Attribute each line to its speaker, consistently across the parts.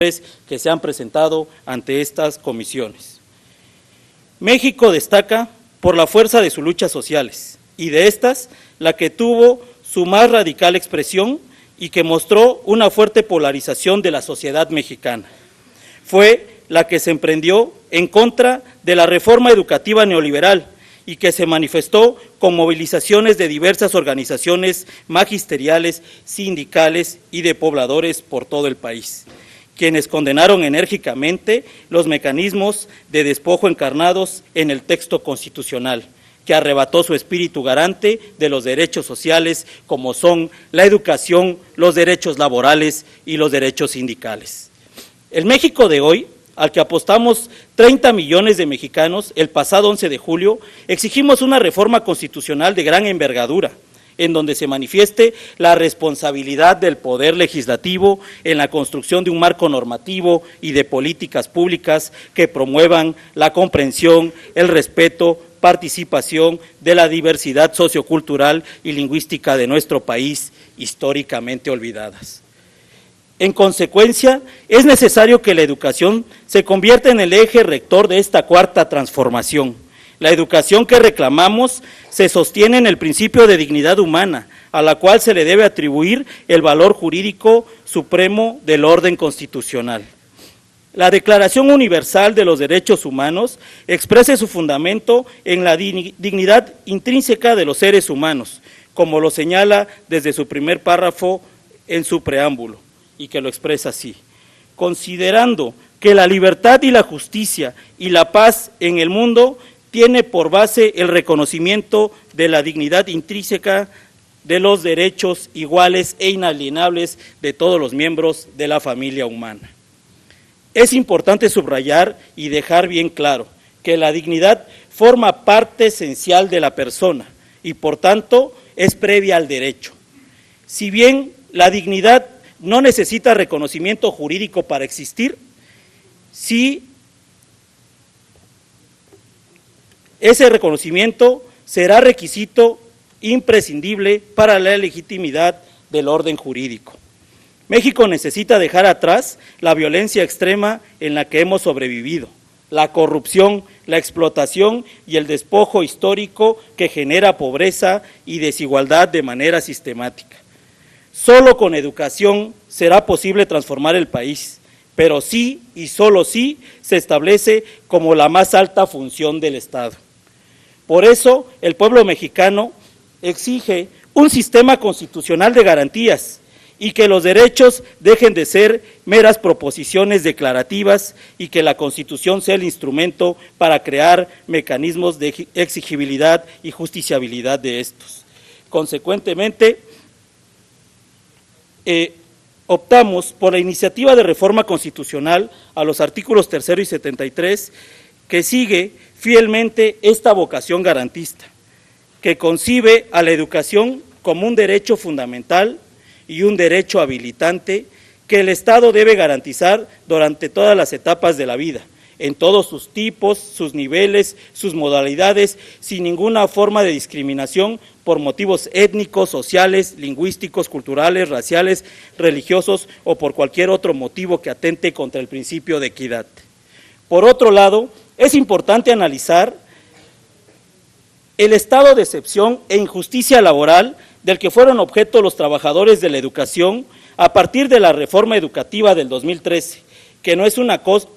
Speaker 1: que se han presentado ante estas comisiones. México destaca por la fuerza de sus luchas sociales y de estas la que tuvo su más radical expresión y que mostró una fuerte polarización de la sociedad mexicana. Fue la que se emprendió en contra de la reforma educativa neoliberal y que se manifestó con movilizaciones de diversas organizaciones magisteriales, sindicales y de pobladores por todo el país, quienes condenaron enérgicamente los mecanismos de despojo encarnados en el texto constitucional, que arrebató su espíritu garante de los derechos sociales, como son la educación, los derechos laborales y los derechos sindicales. El México de hoy, al que apostamos 30 millones de mexicanos, el pasado 11 de julio, exigimos una reforma constitucional de gran envergadura, en donde se manifieste la responsabilidad del Poder Legislativo en la construcción de un marco normativo y de políticas públicas que promuevan la comprensión, el respeto, participación de la diversidad sociocultural y lingüística de nuestro país, históricamente olvidadas. En consecuencia, es necesario que la educación se convierta en el eje rector de esta cuarta transformación. La educación que reclamamos se sostiene en el principio de dignidad humana, a la cual se le debe atribuir el valor jurídico supremo del orden constitucional. La Declaración Universal de los Derechos Humanos expresa su fundamento en la dignidad intrínseca de los seres humanos, como lo señala desde su primer párrafo en su preámbulo, y que lo expresa así: considerando que la libertad y la justicia y la paz en el mundo tiene por base el reconocimiento de la dignidad intrínseca de los derechos iguales e inalienables de todos los miembros de la familia humana. Es importante subrayar y dejar bien claro que la dignidad forma parte esencial de la persona y por tanto es previa al derecho. Si bien la dignidad no necesita reconocimiento jurídico para existir, sí ese reconocimiento será requisito imprescindible para la legitimidad del orden jurídico. México necesita dejar atrás la violencia extrema en la que hemos sobrevivido, la corrupción, la explotación y el despojo histórico que genera pobreza y desigualdad de manera sistemática. Solo con educación será posible transformar el país, pero sí y solo sí se establece como la más alta función del Estado. Por eso, el pueblo mexicano exige un sistema constitucional de garantías y que los derechos dejen de ser meras proposiciones declarativas y que la Constitución sea el instrumento para crear mecanismos de exigibilidad y justiciabilidad de estos. Consecuentemente, optamos por la iniciativa de reforma constitucional a los artículos 3 y 73, que sigue fielmente esta vocación garantista, que concibe a la educación como un derecho fundamental y un derecho habilitante que el Estado debe garantizar durante todas las etapas de la vida, en todos sus tipos, sus niveles, sus modalidades, sin ninguna forma de discriminación por motivos étnicos, sociales, lingüísticos, culturales, raciales, religiosos o por cualquier otro motivo que atente contra el principio de equidad. Por otro lado, es importante analizar el estado de excepción e injusticia laboral del que fueron objeto los trabajadores de la educación a partir de la reforma educativa del 2013, que no es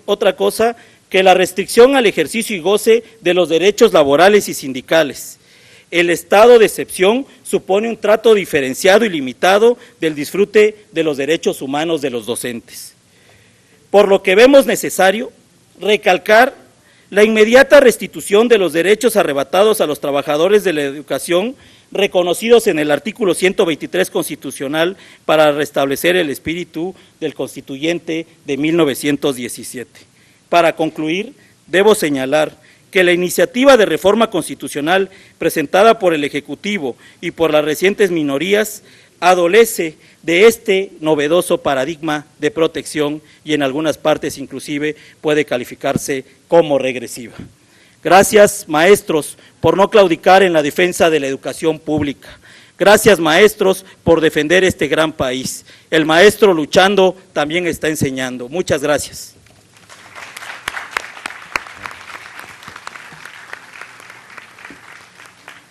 Speaker 1: otra cosa que la restricción al ejercicio y goce de los derechos laborales y sindicales. El estado de excepción supone un trato diferenciado y limitado del disfrute de los derechos humanos de los docentes. Por lo que vemos necesario recalcar la inmediata restitución de los derechos arrebatados a los trabajadores de la educación reconocidos en el artículo 123 constitucional para restablecer el espíritu del constituyente de 1917. Para concluir, debo señalar que la iniciativa de reforma constitucional presentada por el Ejecutivo y por las recientes minorías adolece de este novedoso paradigma de protección y en algunas partes inclusive puede calificarse como regresiva. Gracias, maestros, por no claudicar en la defensa de la educación pública. Gracias, maestros, por defender este gran país. El maestro luchando también está enseñando. Muchas gracias.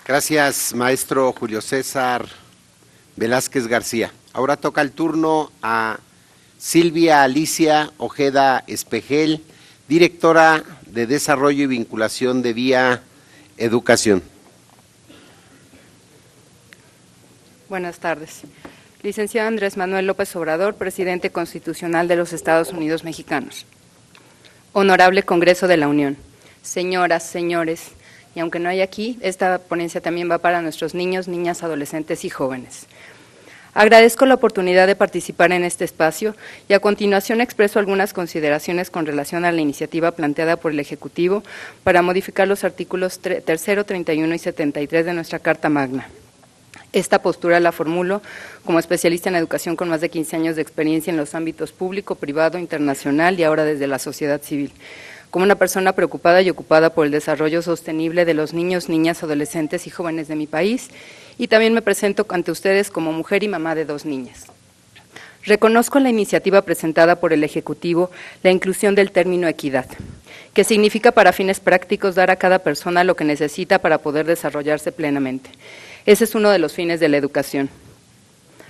Speaker 2: Gracias, maestro Julio César Velázquez García. Ahora toca el turno a Silvia Alicia Ojeda Espejel, directora de Desarrollo y Vinculación de Vía Educación.
Speaker 3: Buenas tardes. Licenciado Andrés Manuel López Obrador, presidente constitucional de los Estados Unidos mexicanos. Honorable Congreso de la Unión, señoras, señores, y aunque no hay aquí, esta ponencia también va para nuestros niños, niñas, adolescentes y jóvenes. Agradezco la oportunidad de participar en este espacio y a continuación expreso algunas consideraciones con relación a la iniciativa planteada por el Ejecutivo para modificar los artículos 3, 31 y 73 de nuestra Carta Magna. Esta postura la formulo como especialista en educación con más de 15 años de experiencia en los ámbitos público, privado, internacional y ahora desde la sociedad civil. Como una persona preocupada y ocupada por el desarrollo sostenible de los niños, niñas, adolescentes y jóvenes de mi país, y también me presento ante ustedes como mujer y mamá de 2 niñas. Reconozco en la iniciativa presentada por el Ejecutivo la inclusión del término equidad, que significa para fines prácticos dar a cada persona lo que necesita para poder desarrollarse plenamente. Ese es uno de los fines de la educación.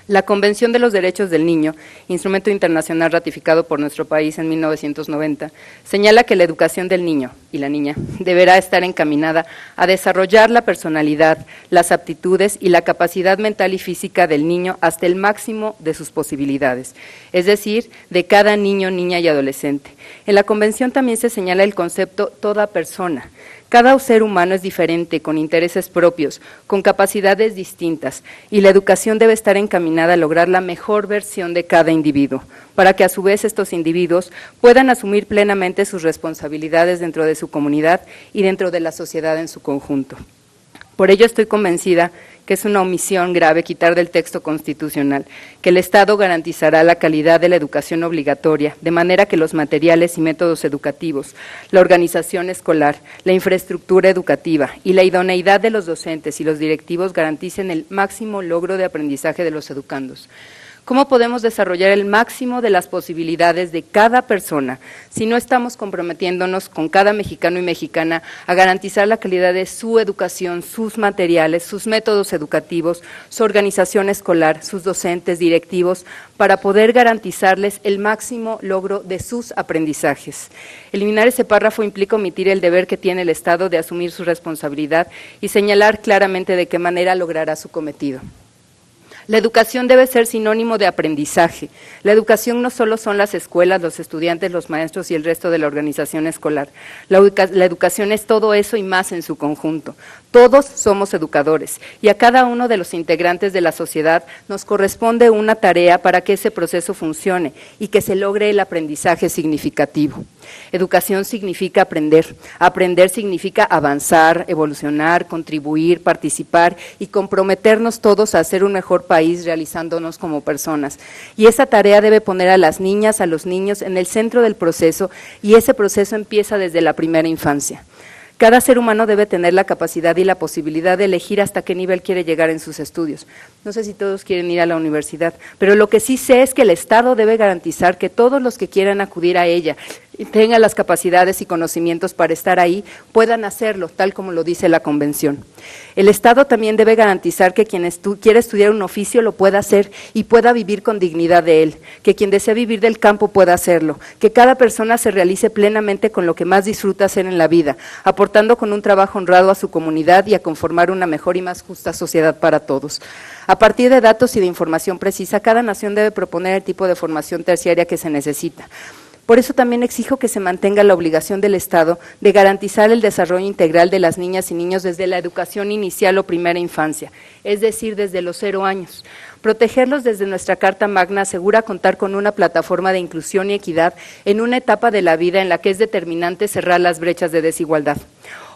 Speaker 3: La Convención de los Derechos del Niño, instrumento internacional ratificado por nuestro país en 1990, señala que la educación del niño y la niña deberá estar encaminada a desarrollar la personalidad, las aptitudes y la capacidad mental y física del niño hasta el máximo de sus posibilidades, es decir, de cada niño, niña y adolescente. En la Convención también se señala el concepto toda persona. Cada ser humano es diferente, con intereses propios, con capacidades distintas, y la educación debe estar encaminada a lograr la mejor versión de cada individuo, para que a su vez estos individuos puedan asumir plenamente sus responsabilidades dentro de su comunidad y dentro de la sociedad en su conjunto. Por ello estoy convencida que es una omisión grave quitar del texto constitucional que el Estado garantizará la calidad de la educación obligatoria, de manera que los materiales y métodos educativos, la organización escolar, la infraestructura educativa y la idoneidad de los docentes y los directivos garanticen el máximo logro de aprendizaje de los educandos. ¿Cómo podemos desarrollar el máximo de las posibilidades de cada persona si no estamos comprometiéndonos con cada mexicano y mexicana a garantizar la calidad de su educación, sus materiales, sus métodos educativos, su organización escolar, sus docentes, directivos, para poder garantizarles el máximo logro de sus aprendizajes? Eliminar ese párrafo implica omitir el deber que tiene el Estado de asumir su responsabilidad y señalar claramente de qué manera logrará su cometido. La educación debe ser sinónimo de aprendizaje. La educación no solo son las escuelas, los estudiantes, los maestros y el resto de la organización escolar. La educación es todo eso y más en su conjunto. Todos somos educadores y a cada uno de los integrantes de la sociedad nos corresponde una tarea para que ese proceso funcione y que se logre el aprendizaje significativo. Educación significa aprender. Aprender significa avanzar, evolucionar, contribuir, participar y comprometernos todos a hacer un mejor país realizándonos como personas. Y esa tarea debe poner a las niñas, a los niños en el centro del proceso, y ese proceso empieza desde la primera infancia. Cada ser humano debe tener la capacidad y la posibilidad de elegir hasta qué nivel quiere llegar en sus estudios. No sé si todos quieren ir a la universidad, pero lo que sí sé es que el Estado debe garantizar que todos los que quieran acudir a ella y tengan las capacidades y conocimientos para estar ahí, puedan hacerlo, tal como lo dice la Convención. El Estado también debe garantizar que quien quiera estudiar un oficio lo pueda hacer y pueda vivir con dignidad de él, que quien desea vivir del campo pueda hacerlo, que cada persona se realice plenamente con lo que más disfruta hacer en la vida, aportando con un trabajo honrado a su comunidad y a conformar una mejor y más justa sociedad para todos. A partir de datos y de información precisa, cada nación debe proponer el tipo de formación terciaria que se necesita. Por eso también exijo que se mantenga la obligación del Estado de garantizar el desarrollo integral de las niñas y niños desde la educación inicial o primera infancia, es decir, desde los 0 años. Protegerlos desde nuestra Carta Magna asegura contar con una plataforma de inclusión y equidad en una etapa de la vida en la que es determinante cerrar las brechas de desigualdad.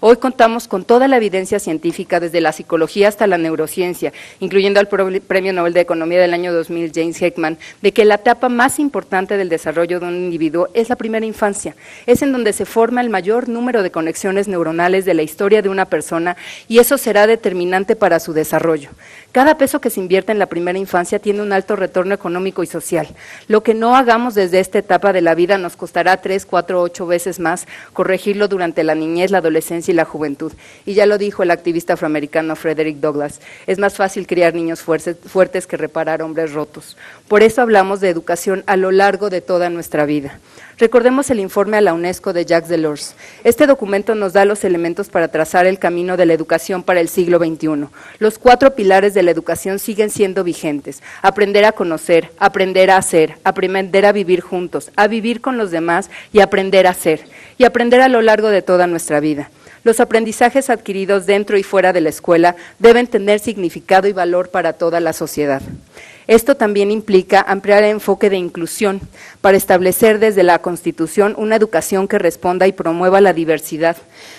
Speaker 3: Hoy contamos con toda la evidencia científica, desde la psicología hasta la neurociencia, incluyendo al Premio Nobel de Economía del año 2000, James Heckman, de que la etapa más importante del desarrollo de un individuo es la primera infancia. Es en donde se forma el mayor número de conexiones neuronales de la historia de una persona y eso será determinante para su desarrollo. Cada peso que se invierte en la primera infancia tiene un alto retorno económico y social. Lo que no hagamos desde esta etapa de la vida nos costará 3, 4, 8 veces más corregirlo durante la niñez, la adolescencia y la juventud. Y ya lo dijo el activista afroamericano Frederick Douglass, es más fácil criar niños fuertes que reparar hombres rotos. Por eso hablamos de educación a lo largo de toda nuestra vida. Recordemos el informe a la UNESCO de Jacques Delors. Este documento nos da los elementos para trazar el camino de la educación para el siglo XXI. Los 4 pilares de la educación siguen siendo vigentes: aprender a conocer, aprender a hacer, aprender a vivir juntos, a vivir con los demás y aprender a ser, y aprender a lo largo de toda nuestra vida. Los aprendizajes adquiridos dentro y fuera de la escuela deben tener significado y valor para toda la sociedad. Esto también implica ampliar el enfoque de inclusión para establecer desde la Constitución una educación que responda y promueva la diversidad,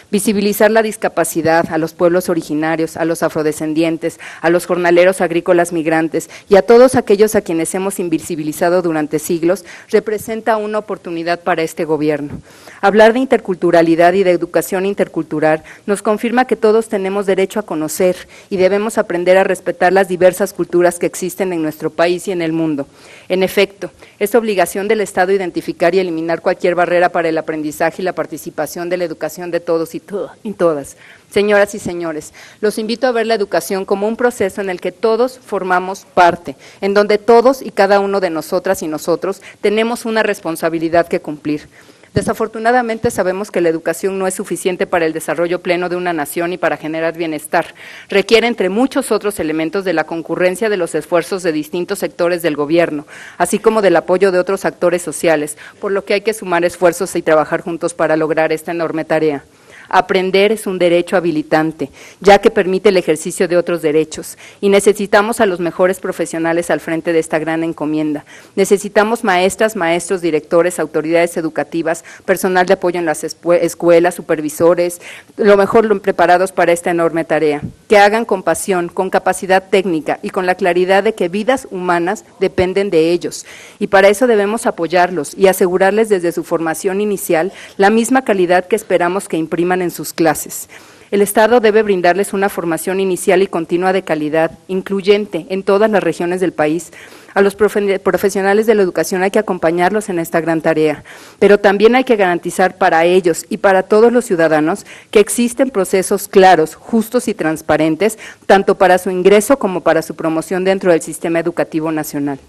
Speaker 3: visibilizar la discapacidad, a los pueblos originarios, a los afrodescendientes, a los jornaleros agrícolas migrantes y a todos aquellos a quienes hemos invisibilizado durante siglos, representa una oportunidad para este gobierno. Hablar de interculturalidad y de educación intercultural nos confirma que todos tenemos derecho a conocer y debemos aprender a respetar las diversas culturas que existen en nuestro país y en el mundo. En efecto, es obligación del Estado identificar y eliminar cualquier barrera para el aprendizaje y la participación de la educación de todos y todas. Señoras y señores, los invito a ver la educación como un proceso en el que todos formamos parte, en donde todos y cada uno de nosotras y nosotros tenemos una responsabilidad que cumplir. Desafortunadamente sabemos que la educación no es suficiente para el desarrollo pleno de una nación y para generar bienestar. Requiere, entre muchos otros elementos, de la concurrencia de los esfuerzos de distintos sectores del gobierno, así como del apoyo de otros actores sociales, por lo que hay que sumar esfuerzos y trabajar juntos para lograr esta enorme tarea. Aprender es un derecho habilitante, ya que permite el ejercicio de otros derechos, y necesitamos a los mejores profesionales al frente de esta gran encomienda. Necesitamos maestras, maestros, directores, autoridades educativas, personal de apoyo en las escuelas, supervisores, lo mejor preparados para esta enorme tarea, que hagan con pasión, con capacidad técnica y con la claridad de que vidas humanas dependen de ellos, y para eso debemos apoyarlos y asegurarles desde su formación inicial la misma calidad que esperamos que impriman en sus clases. El Estado debe brindarles una formación inicial y continua de calidad, incluyente en todas las regiones del país. A los profesionales de la educación hay que acompañarlos en esta gran tarea, pero también hay que garantizar para ellos y para todos los ciudadanos que existen procesos claros, justos y transparentes, tanto para su ingreso como para su promoción dentro del sistema educativo nacional.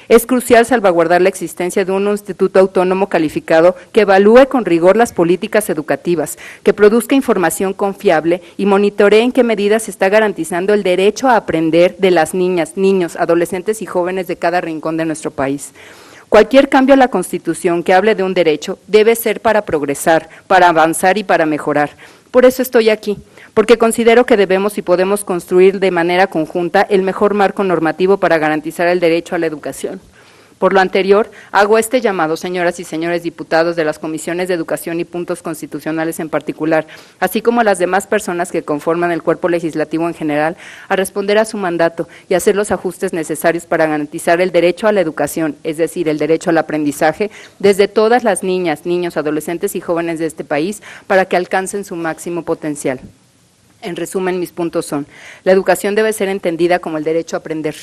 Speaker 3: Es crucial salvaguardar la existencia de un instituto autónomo calificado que evalúe con rigor las políticas educativas, que produzca información confiable y monitoree en qué medidas se está garantizando el derecho a aprender de las niñas, niños, adolescentes y jóvenes de cada rincón de nuestro país. Cualquier cambio a la Constitución que hable de un derecho debe ser para progresar, para avanzar y para mejorar. Por eso estoy aquí, porque considero que debemos y podemos construir de manera conjunta el mejor marco normativo para garantizar el derecho a la educación. Por lo anterior, hago este llamado, señoras y señores diputados de las comisiones de educación y puntos constitucionales en particular, así como a las demás personas que conforman el cuerpo legislativo en general, a responder a su mandato y hacer los ajustes necesarios para garantizar el derecho a la educación, es decir, el derecho al aprendizaje, desde todas las niñas, niños, adolescentes y jóvenes de este país, para que alcancen su máximo potencial. En resumen, mis puntos son: la educación debe ser entendida como el derecho a aprender.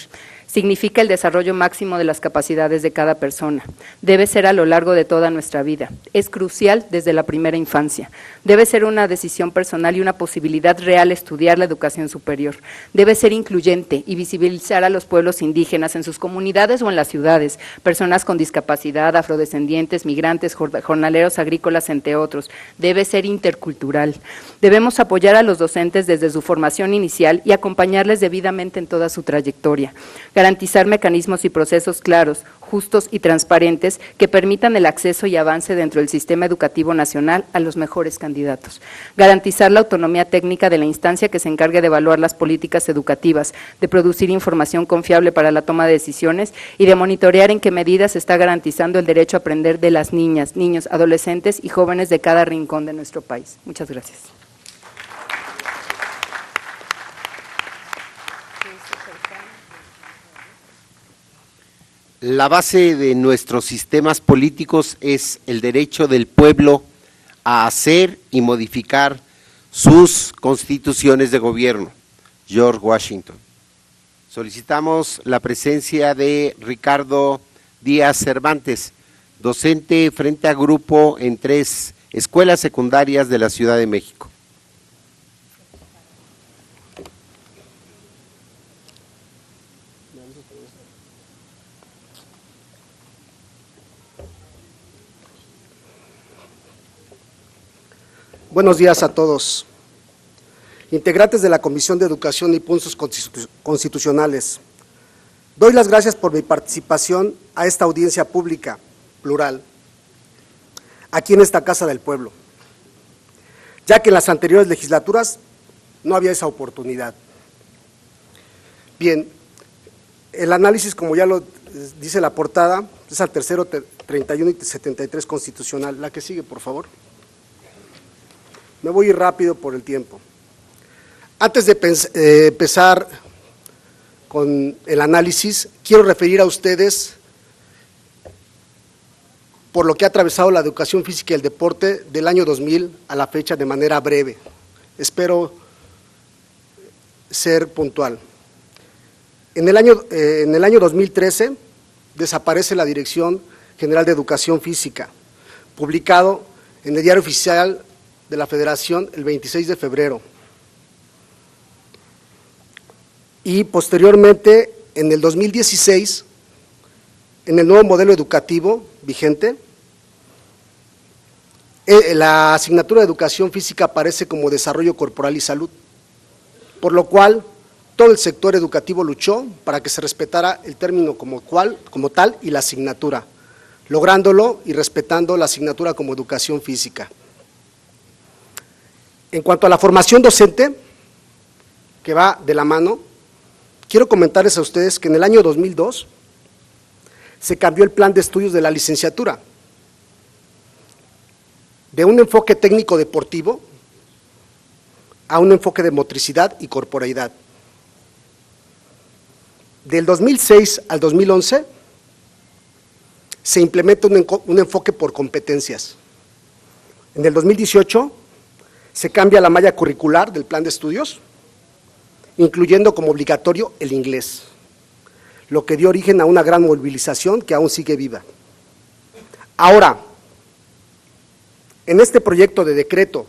Speaker 3: Significa el desarrollo máximo de las capacidades de cada persona. Debe ser a lo largo de toda nuestra vida. Es crucial desde la primera infancia. Debe ser una decisión personal y una posibilidad real estudiar la educación superior. Debe ser incluyente y visibilizar a los pueblos indígenas en sus comunidades o en las ciudades, personas con discapacidad, afrodescendientes, migrantes, jornaleros agrícolas, entre otros. Debe ser intercultural. Debemos apoyar a los docentes desde su formación inicial y acompañarles debidamente en toda su trayectoria. Garantizar mecanismos y procesos claros, justos y transparentes que permitan el acceso y avance dentro del sistema educativo nacional a los mejores candidatos. Garantizar la autonomía técnica de la instancia que se encargue de evaluar las políticas educativas, de producir información confiable para la toma de decisiones y de monitorear en qué medidas se está garantizando el derecho a aprender de las niñas, niños, adolescentes y jóvenes de cada rincón de nuestro país. Muchas gracias.
Speaker 2: La base de nuestros sistemas políticos es el derecho del pueblo a hacer y modificar sus constituciones de gobierno. George Washington. Solicitamos la presencia de Ricardo Díaz Cervantes, docente frente a grupo en 3 escuelas secundarias de la Ciudad de México.
Speaker 4: Buenos días a todos. Integrantes de la Comisión de Educación y Puntos Constitucionales, doy las gracias por mi participación a esta audiencia pública, plural, aquí en esta Casa del Pueblo, ya que en las anteriores legislaturas no había esa oportunidad. Bien, el análisis, como ya lo dice la portada, es al tercero, 31 y 73 constitucional. La que sigue, por favor. Me voy a ir rápido por el tiempo. Antes de empezar con el análisis, quiero referir a ustedes por lo que ha atravesado la educación física y el deporte del año 2000 a la fecha de manera breve. Espero ser puntual. En el año 2013 desaparece la Dirección General de Educación Física, publicado en el Diario Oficial de la Federación el 26 de febrero. Y posteriormente, en el 2016, en el nuevo modelo educativo vigente, la asignatura de Educación Física aparece como Desarrollo Corporal y Salud, por lo cual todo el sector educativo luchó para que se respetara el término como tal y la asignatura, lográndolo y respetando la asignatura como Educación Física. En cuanto a la formación docente, que va de la mano, quiero comentarles a ustedes que en el año 2002 se cambió el plan de estudios de la licenciatura, de un enfoque técnico deportivo a un enfoque de motricidad y corporeidad. Del 2006 al 2011 se implementa un enfoque por competencias. En el 2018 se cambia la malla curricular del plan de estudios, incluyendo como obligatorio el inglés, lo que dio origen a una gran movilización que aún sigue viva. Ahora, en este proyecto de decreto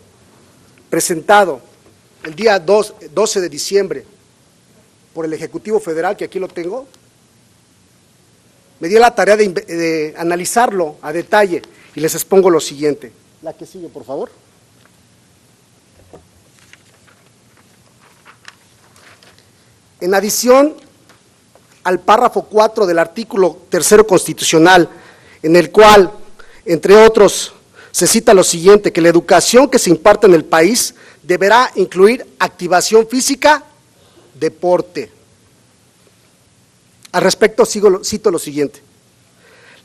Speaker 4: presentado el día 12 de diciembre por el Ejecutivo Federal, que aquí lo tengo, me di la tarea de analizarlo a detalle y les expongo lo siguiente. La que sigue, por favor. En adición al párrafo 4 del artículo 3 constitucional, en el cual, entre otros, se cita lo siguiente, que la educación que se imparte en el país deberá incluir activación física, deporte. Al respecto, cito lo siguiente.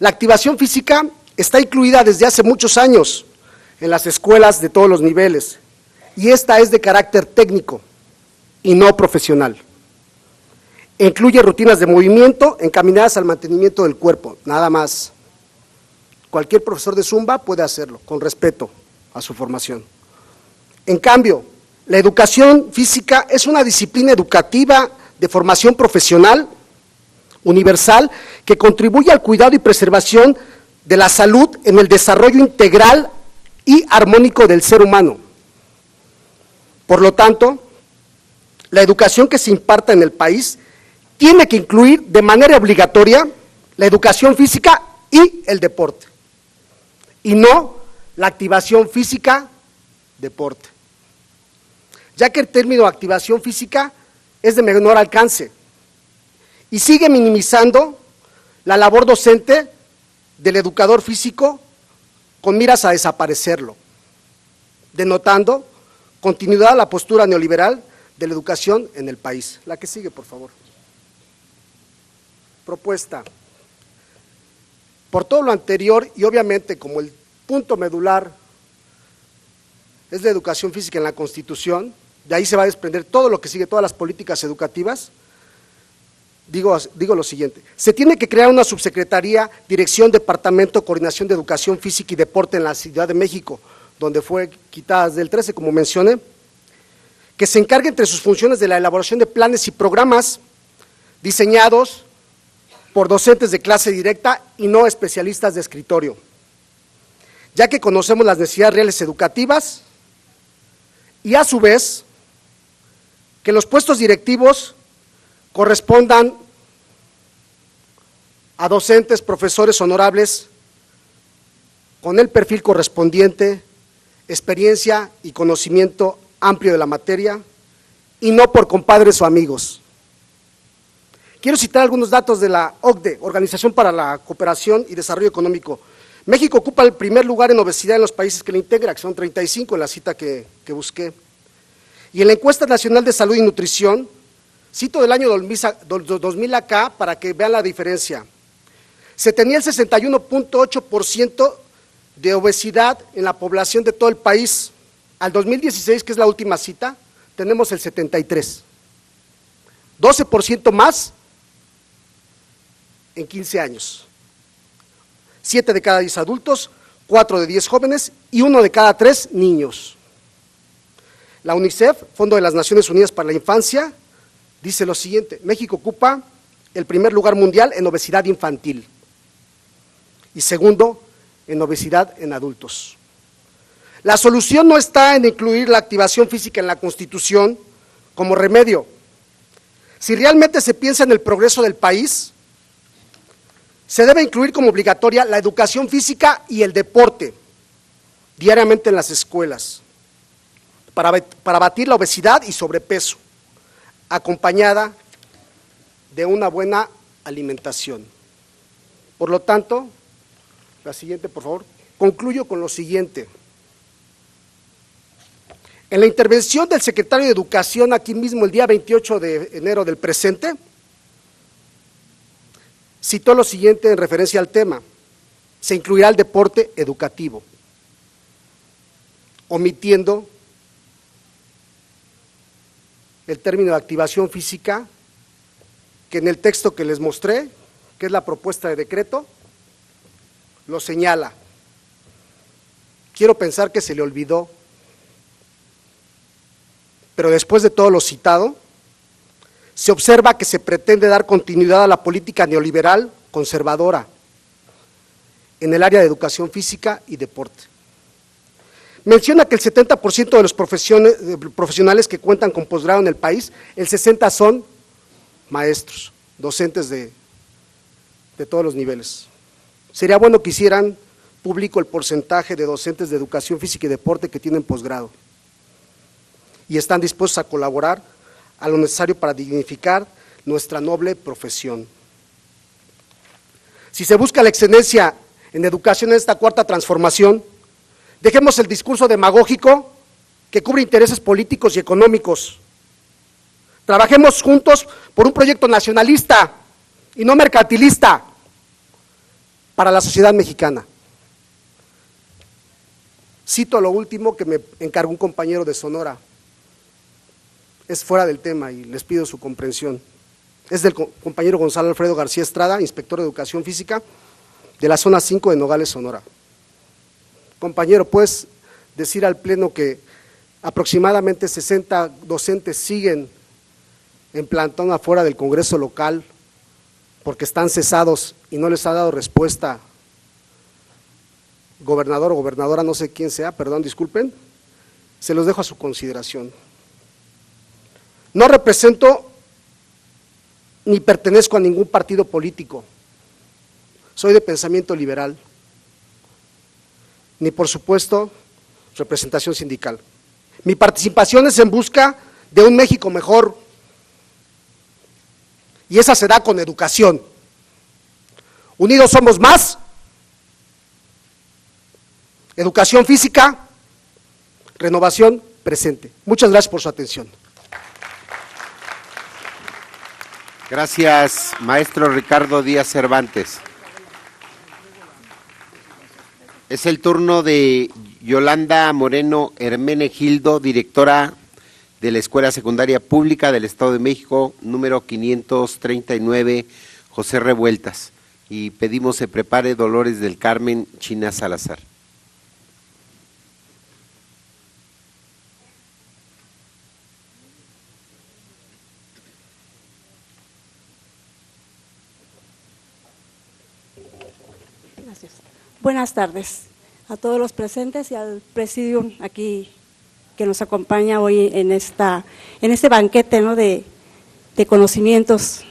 Speaker 4: La activación física está incluida desde hace muchos años en las escuelas de todos los niveles, y esta es de carácter técnico y no profesional. Incluye rutinas de movimiento encaminadas al mantenimiento del cuerpo, nada más. Cualquier profesor de Zumba puede hacerlo, con respeto a su formación. En cambio, la educación física es una disciplina educativa de formación profesional, universal, que contribuye al cuidado y preservación de la salud en el desarrollo integral y armónico del ser humano. Por lo tanto, la educación que se imparta en el país tiene que incluir de manera obligatoria la educación física y el deporte, y no la activación física, deporte, ya que el término activación física es de menor alcance y sigue minimizando la labor docente del educador físico con miras a desaparecerlo, denotando continuidad a la postura neoliberal de la educación en el país. La que sigue, por favor. Propuesta. Por todo lo anterior y obviamente como el punto medular es la educación física en la Constitución, de ahí se va a desprender todo lo que sigue, todas las políticas educativas, digo lo siguiente: se tiene que crear una subsecretaría, dirección, departamento, coordinación de educación física y deporte en la Ciudad de México, donde fue quitada del 13, como mencioné, que se encargue entre sus funciones de la elaboración de planes y programas diseñados por docentes de clase directa y no especialistas de escritorio, ya que conocemos las necesidades reales educativas, y a su vez que los puestos directivos correspondan a docentes, profesores honorables con el perfil correspondiente, experiencia y conocimiento amplio de la materia, y no por compadres o amigos. Quiero citar algunos datos de la OCDE, Organización para la Cooperación y Desarrollo Económico. México ocupa el primer lugar en obesidad en los países que la integran, que son 35 en la cita que busqué. Y en la encuesta nacional de salud y nutrición, cito del año 2000 acá para que vean la diferencia, se tenía el 61.8% de obesidad en la población de todo el país. Al 2016, que es la última cita, tenemos el 73%, 12% más en 15 años. 7 de cada 10 adultos, 4 de 10 jóvenes y 1 de cada 3 niños. La UNICEF, Fondo de las Naciones Unidas para la Infancia, dice lo siguiente: México ocupa el primer lugar mundial en obesidad infantil y segundo en obesidad en adultos. La solución no está en incluir la activación física en la Constitución como remedio. Si realmente se piensa en el progreso del país, se debe incluir como obligatoria la educación física y el deporte diariamente en las escuelas, para batir la obesidad y sobrepeso, acompañada de una buena alimentación. Por lo tanto, la siguiente, por favor, concluyo con lo siguiente. En la intervención del secretario de Educación, aquí mismo el día 28 de enero del presente, citó lo siguiente en referencia al tema: se incluirá el deporte educativo, omitiendo el término de activación física, que en el texto que les mostré, que es la propuesta de decreto, lo señala. Quiero pensar que se le olvidó, pero después de todo lo citado, se observa que se pretende dar continuidad a la política neoliberal conservadora en el área de educación física y deporte. Menciona que el 70% de los profesionales que cuentan con posgrado en el país, el 60% son maestros, docentes de todos los niveles. Sería bueno que hicieran público el porcentaje de docentes de educación física y deporte que tienen posgrado y están dispuestos a colaborar a lo necesario para dignificar nuestra noble profesión. Si se busca la excelencia en educación en esta cuarta transformación, dejemos el discurso demagógico que cubre intereses políticos y económicos. Trabajemos juntos por un proyecto nacionalista y no mercantilista para la sociedad mexicana. Cito lo último que me encargó un compañero de Sonora. Es fuera del tema y les pido su comprensión. Es del compañero Gonzalo Alfredo García Estrada, inspector de Educación Física de la zona 5 de Nogales, Sonora. Compañero, ¿puedes decir al Pleno que aproximadamente 60 docentes siguen en plantón afuera del Congreso local porque están cesados y no les ha dado respuesta gobernador o gobernadora, no sé quién sea, perdón, disculpen? Se los dejo a su consideración. No represento ni pertenezco a ningún partido político, soy de pensamiento liberal, ni por supuesto representación sindical. Mi participación es en busca de un México mejor, y esa se da con educación. Unidos somos más, educación física, renovación presente. Muchas gracias por su atención.
Speaker 2: Gracias, maestro Ricardo Díaz Cervantes. Es el turno de Yolanda Moreno Hermenegildo, directora de la Escuela Secundaria Pública del Estado de México, número 539, José Revueltas. Y pedimos se prepare Dolores del Carmen China Salazar.
Speaker 5: Gracias. Buenas tardes a todos los presentes y al presidium aquí que nos acompaña hoy en este banquete, ¿no?, de conocimientos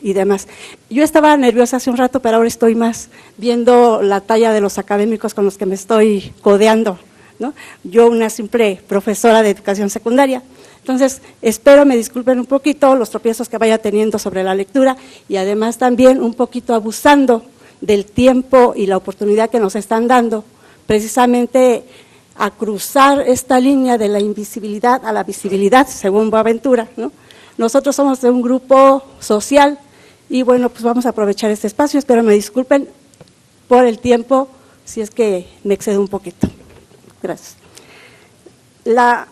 Speaker 5: y demás. Yo estaba nerviosa hace un rato, pero ahora estoy más viendo la talla de los académicos con los que me estoy codeando, ¿no? Yo, una simple profesora de educación secundaria. Entonces, espero me disculpen un poquito los tropiezos que vaya teniendo sobre la lectura y además también un poquito abusando del tiempo y la oportunidad que nos están dando, precisamente a cruzar esta línea de la invisibilidad a la visibilidad, según Boaventura, ¿no? Nosotros somos de un grupo social y bueno, pues vamos a aprovechar este espacio. Espero me disculpen por el tiempo si es que me excedo un poquito. Gracias. La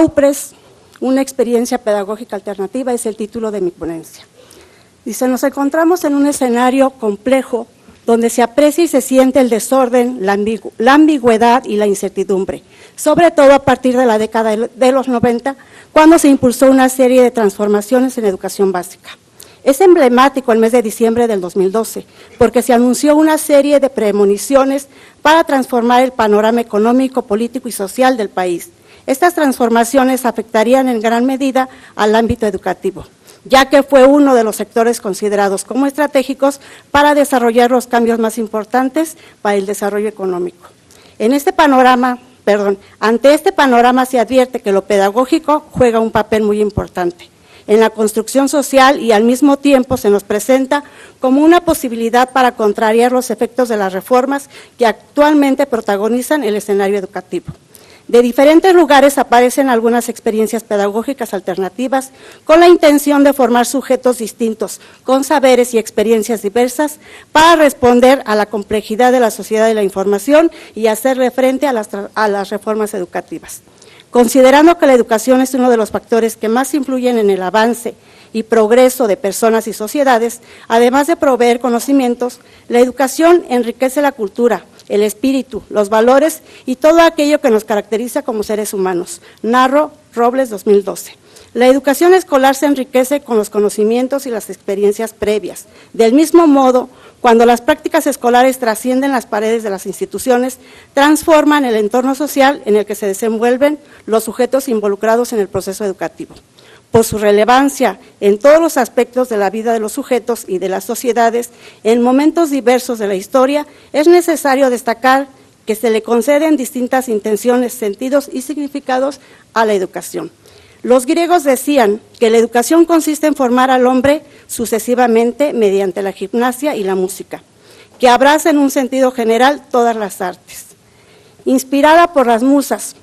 Speaker 5: UPRES, una experiencia pedagógica alternativa, es el título de mi ponencia. Dice, nos encontramos en un escenario complejo donde se aprecia y se siente el desorden, la ambigüedad y la incertidumbre, sobre todo a partir de la década de los 90, cuando se impulsó una serie de transformaciones en educación básica. Es emblemático el mes de diciembre del 2012, porque se anunció una serie de premoniciones para transformar el panorama económico, político y social del país. Estas transformaciones afectarían en gran medida al ámbito educativo, ya que fue uno de los sectores considerados como estratégicos para desarrollar los cambios más importantes para el desarrollo económico. Ante este panorama se advierte que lo pedagógico juega un papel muy importante en la construcción social y al mismo tiempo se nos presenta como una posibilidad para contrariar los efectos de las reformas que actualmente protagonizan el escenario educativo. De diferentes lugares aparecen algunas experiencias pedagógicas alternativas con la intención de formar sujetos distintos, con saberes y experiencias diversas, para responder a la complejidad de la sociedad de la información y hacerle frente a las reformas educativas. Considerando que la educación es uno de los factores que más influyen en el avance y progreso de personas y sociedades, además de proveer conocimientos, la educación enriquece la cultura, el espíritu, los valores y todo aquello que nos caracteriza como seres humanos. Narro Robles, 2012. La educación escolar se enriquece con los conocimientos y las experiencias previas. Del mismo modo, cuando las prácticas escolares trascienden las paredes de las instituciones, transforman el entorno social en el que se desenvuelven los sujetos involucrados en el proceso educativo. Por su relevancia en todos los aspectos de la vida de los sujetos y de las sociedades, en momentos diversos de la historia, es necesario destacar que se le conceden distintas intenciones, sentidos y significados a la educación. Los griegos decían que la educación consiste en formar al hombre sucesivamente mediante la gimnasia y la música, que abraza en un sentido general todas las artes. Inspirada por las musas,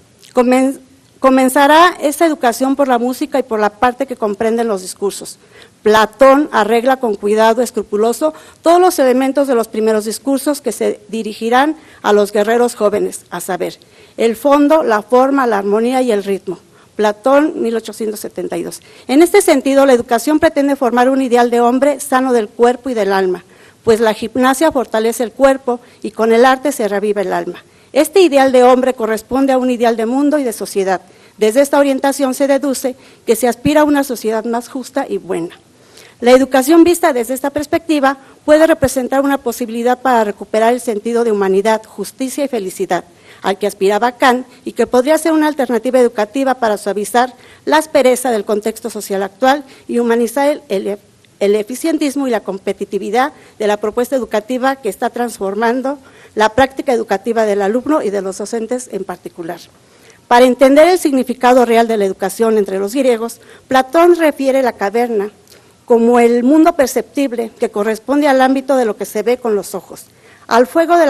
Speaker 5: comenzará esta educación por la música y por la parte que comprenden los discursos. Platón arregla con cuidado escrupuloso todos los elementos de los primeros discursos que se dirigirán a los guerreros jóvenes, a saber, el fondo, la forma, la armonía y el ritmo. Platón, 1872. En este sentido, la educación pretende formar un ideal de hombre sano del cuerpo y del alma, pues la gimnasia fortalece el cuerpo y con el arte se revive el alma. Este ideal de hombre corresponde a un ideal de mundo y de sociedad. Desde esta orientación se deduce que se aspira a una sociedad más justa y buena. La educación vista desde esta perspectiva puede representar una posibilidad para recuperar el sentido de humanidad, justicia y felicidad, al que aspiraba Kant y que podría ser una alternativa educativa para suavizar la aspereza del contexto social actual y humanizar el eficientismo y la competitividad de la propuesta educativa que está transformando la práctica educativa del alumno y de los docentes en particular. Para entender el significado real de la educación entre los griegos, Platón refiere la caverna como el mundo perceptible que corresponde al ámbito de lo que se ve con los ojos. El fuego de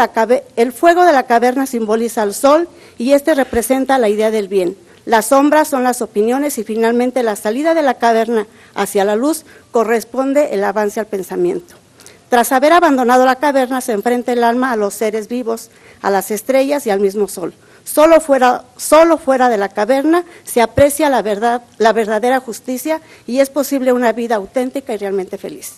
Speaker 5: la caverna simboliza al sol y este representa la idea del bien. Las sombras son las opiniones y finalmente la salida de la caverna hacia la luz corresponde el avance al pensamiento. Tras haber abandonado la caverna se enfrenta el alma a los seres vivos, a las estrellas y al mismo sol. Solo fuera de la caverna se aprecia la verdad, la verdadera justicia, y es posible una vida auténtica y realmente feliz.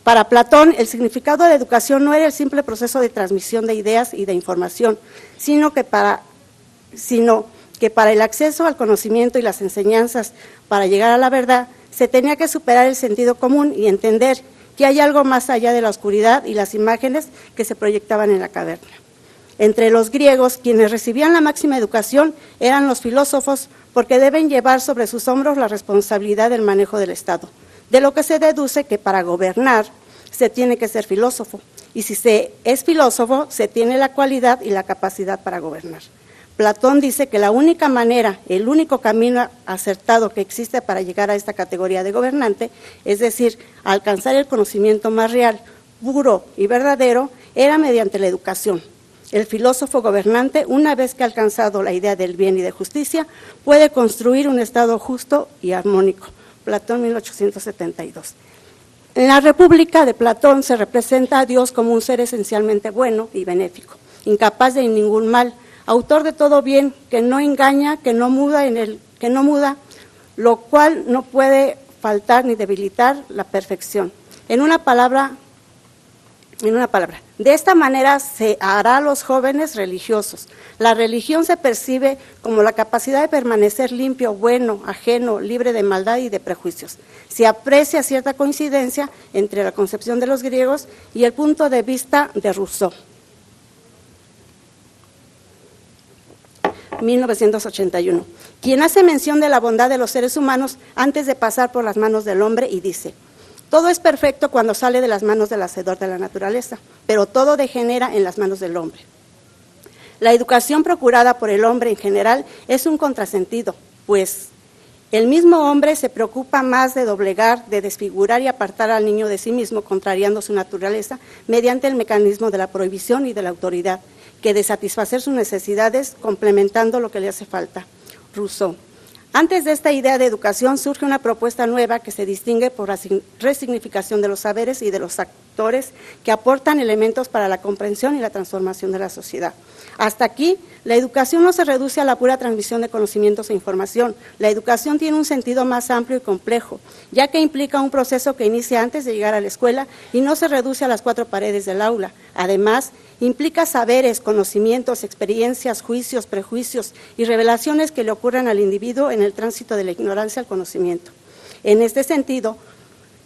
Speaker 5: Para Platón, el significado de educación no era el simple proceso de transmisión de ideas y de información, sino que para el acceso al conocimiento y las enseñanzas para llegar a la verdad, se tenía que superar el sentido común y entender que hay algo más allá de la oscuridad y las imágenes que se proyectaban en la caverna. Entre los griegos, quienes recibían la máxima educación eran los filósofos, porque deben llevar sobre sus hombros la responsabilidad del manejo del Estado, de lo que se deduce que para gobernar se tiene que ser filósofo, y si se es filósofo, se tiene la cualidad y la capacidad para gobernar. Platón dice que la única manera, el único camino acertado que existe para llegar a esta categoría de gobernante, es decir, alcanzar el conocimiento más real, puro y verdadero, era mediante la educación. El filósofo gobernante, una vez que ha alcanzado la idea del bien y de justicia, puede construir un Estado justo y armónico. Platón, 1872. En la República de Platón se representa a Dios como un ser esencialmente bueno y benéfico, incapaz de ningún mal, autor de todo bien, que no engaña, que no muda, lo cual no puede faltar ni debilitar la perfección. En una palabra, de esta manera se hará a los jóvenes religiosos. La religión se percibe como la capacidad de permanecer limpio, bueno, ajeno, libre de maldad y de prejuicios. Se aprecia cierta coincidencia entre la concepción de los griegos y el punto de vista de Rousseau. 1981, quien hace mención de la bondad de los seres humanos antes de pasar por las manos del hombre y dice: todo es perfecto cuando sale de las manos del hacedor de la naturaleza, pero todo degenera en las manos del hombre. La educación procurada por el hombre en general es un contrasentido, pues el mismo hombre se preocupa más de doblegar, de desfigurar y apartar al niño de sí mismo, contrariando su naturaleza, mediante el mecanismo de la prohibición y de la autoridad, que de satisfacer sus necesidades, complementando lo que le hace falta. Rousseau. Antes de esta idea de educación surge una propuesta nueva que se distingue por la resignificación de los saberes y de los actores que aportan elementos para la comprensión y la transformación de la sociedad. Hasta aquí, la educación no se reduce a la pura transmisión de conocimientos e información. La educación tiene un sentido más amplio y complejo, ya que implica un proceso que inicia antes de llegar a la escuela y no se reduce a las cuatro paredes del aula. Además, implica saberes, conocimientos, experiencias, juicios, prejuicios y revelaciones que le ocurran al individuo en el tránsito de la ignorancia al conocimiento. En este sentido,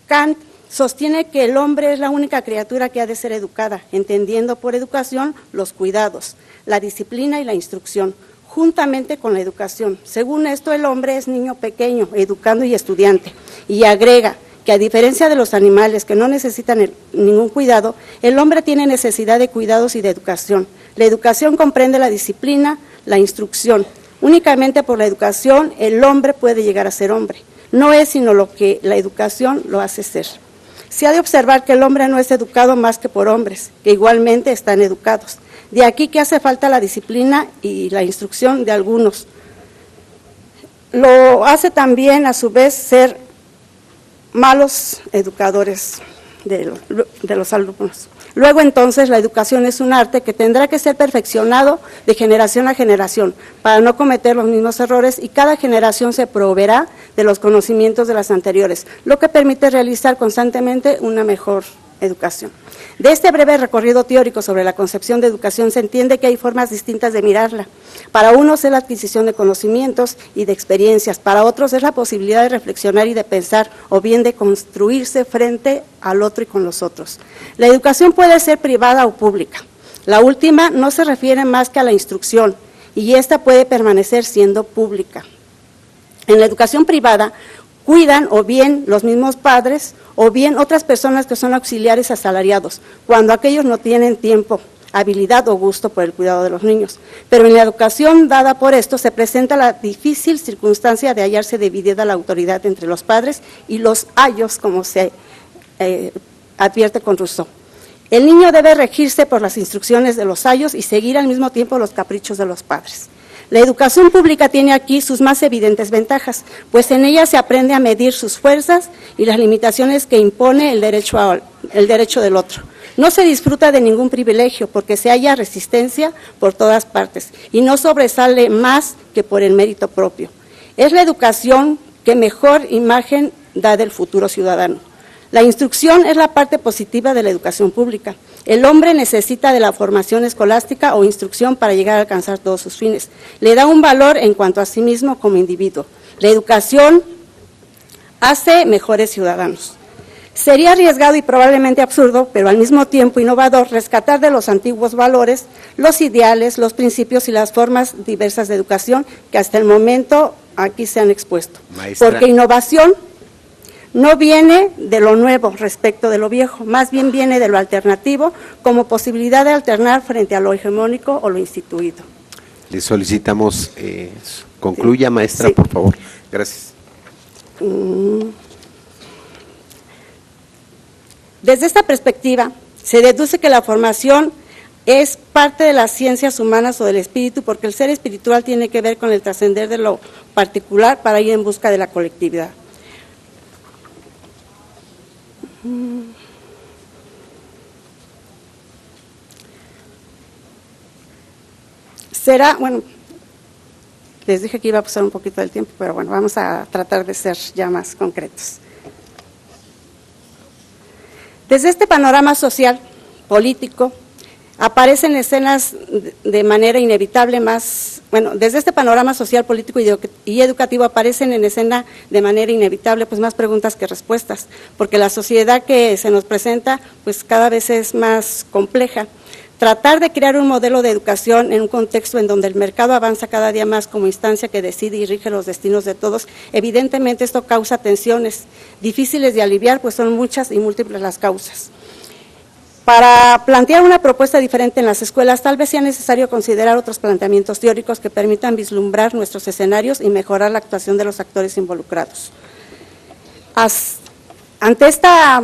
Speaker 5: Kant sostiene que el hombre es la única criatura que ha de ser educada, entendiendo por educación los cuidados, la disciplina y la instrucción, juntamente con la educación. Según esto, el hombre es niño pequeño, educando y estudiante, y agrega que a diferencia de los animales que no necesitan ningún cuidado, el hombre tiene necesidad de cuidados y de educación. La educación comprende la disciplina, la instrucción. Únicamente por la educación el hombre puede llegar a ser hombre. No es sino lo que la educación lo hace ser. Se ha de observar que el hombre no es educado más que por hombres, que igualmente están educados. De aquí que hace falta la disciplina y la instrucción de algunos. Lo hace también, a su vez, ser malos educadores de los alumnos. Luego, entonces, la educación es un arte que tendrá que ser perfeccionado de generación a generación para no cometer los mismos errores, y cada generación se proveerá de los conocimientos de las anteriores, lo que permite realizar constantemente una mejor educación. De este breve recorrido teórico sobre la concepción de educación se entiende que hay formas distintas de mirarla. Para unos es la adquisición de conocimientos y de experiencias, para otros es la posibilidad de reflexionar y de pensar, o bien de construirse frente al otro y con los otros. La educación puede ser privada o pública. La última no se refiere más que a la instrucción, y esta puede permanecer siendo pública. En la educación privada, cuidan o bien los mismos padres o bien otras personas que son auxiliares asalariados, cuando aquellos no tienen tiempo, habilidad o gusto por el cuidado de los niños. Pero en la educación dada por esto se presenta la difícil circunstancia de hallarse dividida la autoridad entre los padres y los ayos, como se advierte con Rousseau. El niño debe regirse por las instrucciones de los ayos y seguir al mismo tiempo los caprichos de los padres. La educación pública tiene aquí sus más evidentes ventajas, pues en ella se aprende a medir sus fuerzas y las limitaciones que impone el derecho del otro. No se disfruta de ningún privilegio porque se halla resistencia por todas partes y no sobresale más que por el mérito propio. Es la educación que mejor imagen da del futuro ciudadano. La instrucción es la parte positiva de la educación pública. El hombre necesita de la formación escolástica o instrucción para llegar a alcanzar todos sus fines. Le da un valor en cuanto a sí mismo como individuo. La educación hace mejores ciudadanos. Sería arriesgado y probablemente absurdo, pero al mismo tiempo innovador, rescatar de los antiguos valores, los ideales, los principios y las formas diversas de educación que hasta el momento aquí se han expuesto.
Speaker 2: Maestra.
Speaker 5: Porque innovación no viene de lo nuevo respecto de lo viejo, más bien viene de lo alternativo como posibilidad de alternar frente a lo hegemónico o lo instituido.
Speaker 2: Le solicitamos, concluya, maestra,
Speaker 5: Sí.
Speaker 2: por favor. Gracias.
Speaker 5: Desde esta perspectiva, se deduce que la formación es parte de las ciencias humanas o del espíritu, porque el ser espiritual tiene que ver con el trascender de lo particular para ir en busca de la colectividad. Les dije que iba a pasar un poquito del tiempo, pero bueno, vamos a tratar de ser ya más concretos. Desde este panorama social, político, aparecen escenas de manera inevitable desde este panorama social, político y educativo aparecen en escena de manera inevitable pues más preguntas que respuestas, porque la sociedad que se nos presenta pues cada vez es más compleja. Tratar de crear un modelo de educación en un contexto en donde el mercado avanza cada día más como instancia que decide y rige los destinos de todos, evidentemente esto causa tensiones difíciles de aliviar, pues son muchas y múltiples las causas. Para plantear una propuesta diferente en las escuelas, tal vez sea necesario considerar otros planteamientos teóricos que permitan vislumbrar nuestros escenarios y mejorar la actuación de los actores involucrados. Ante esta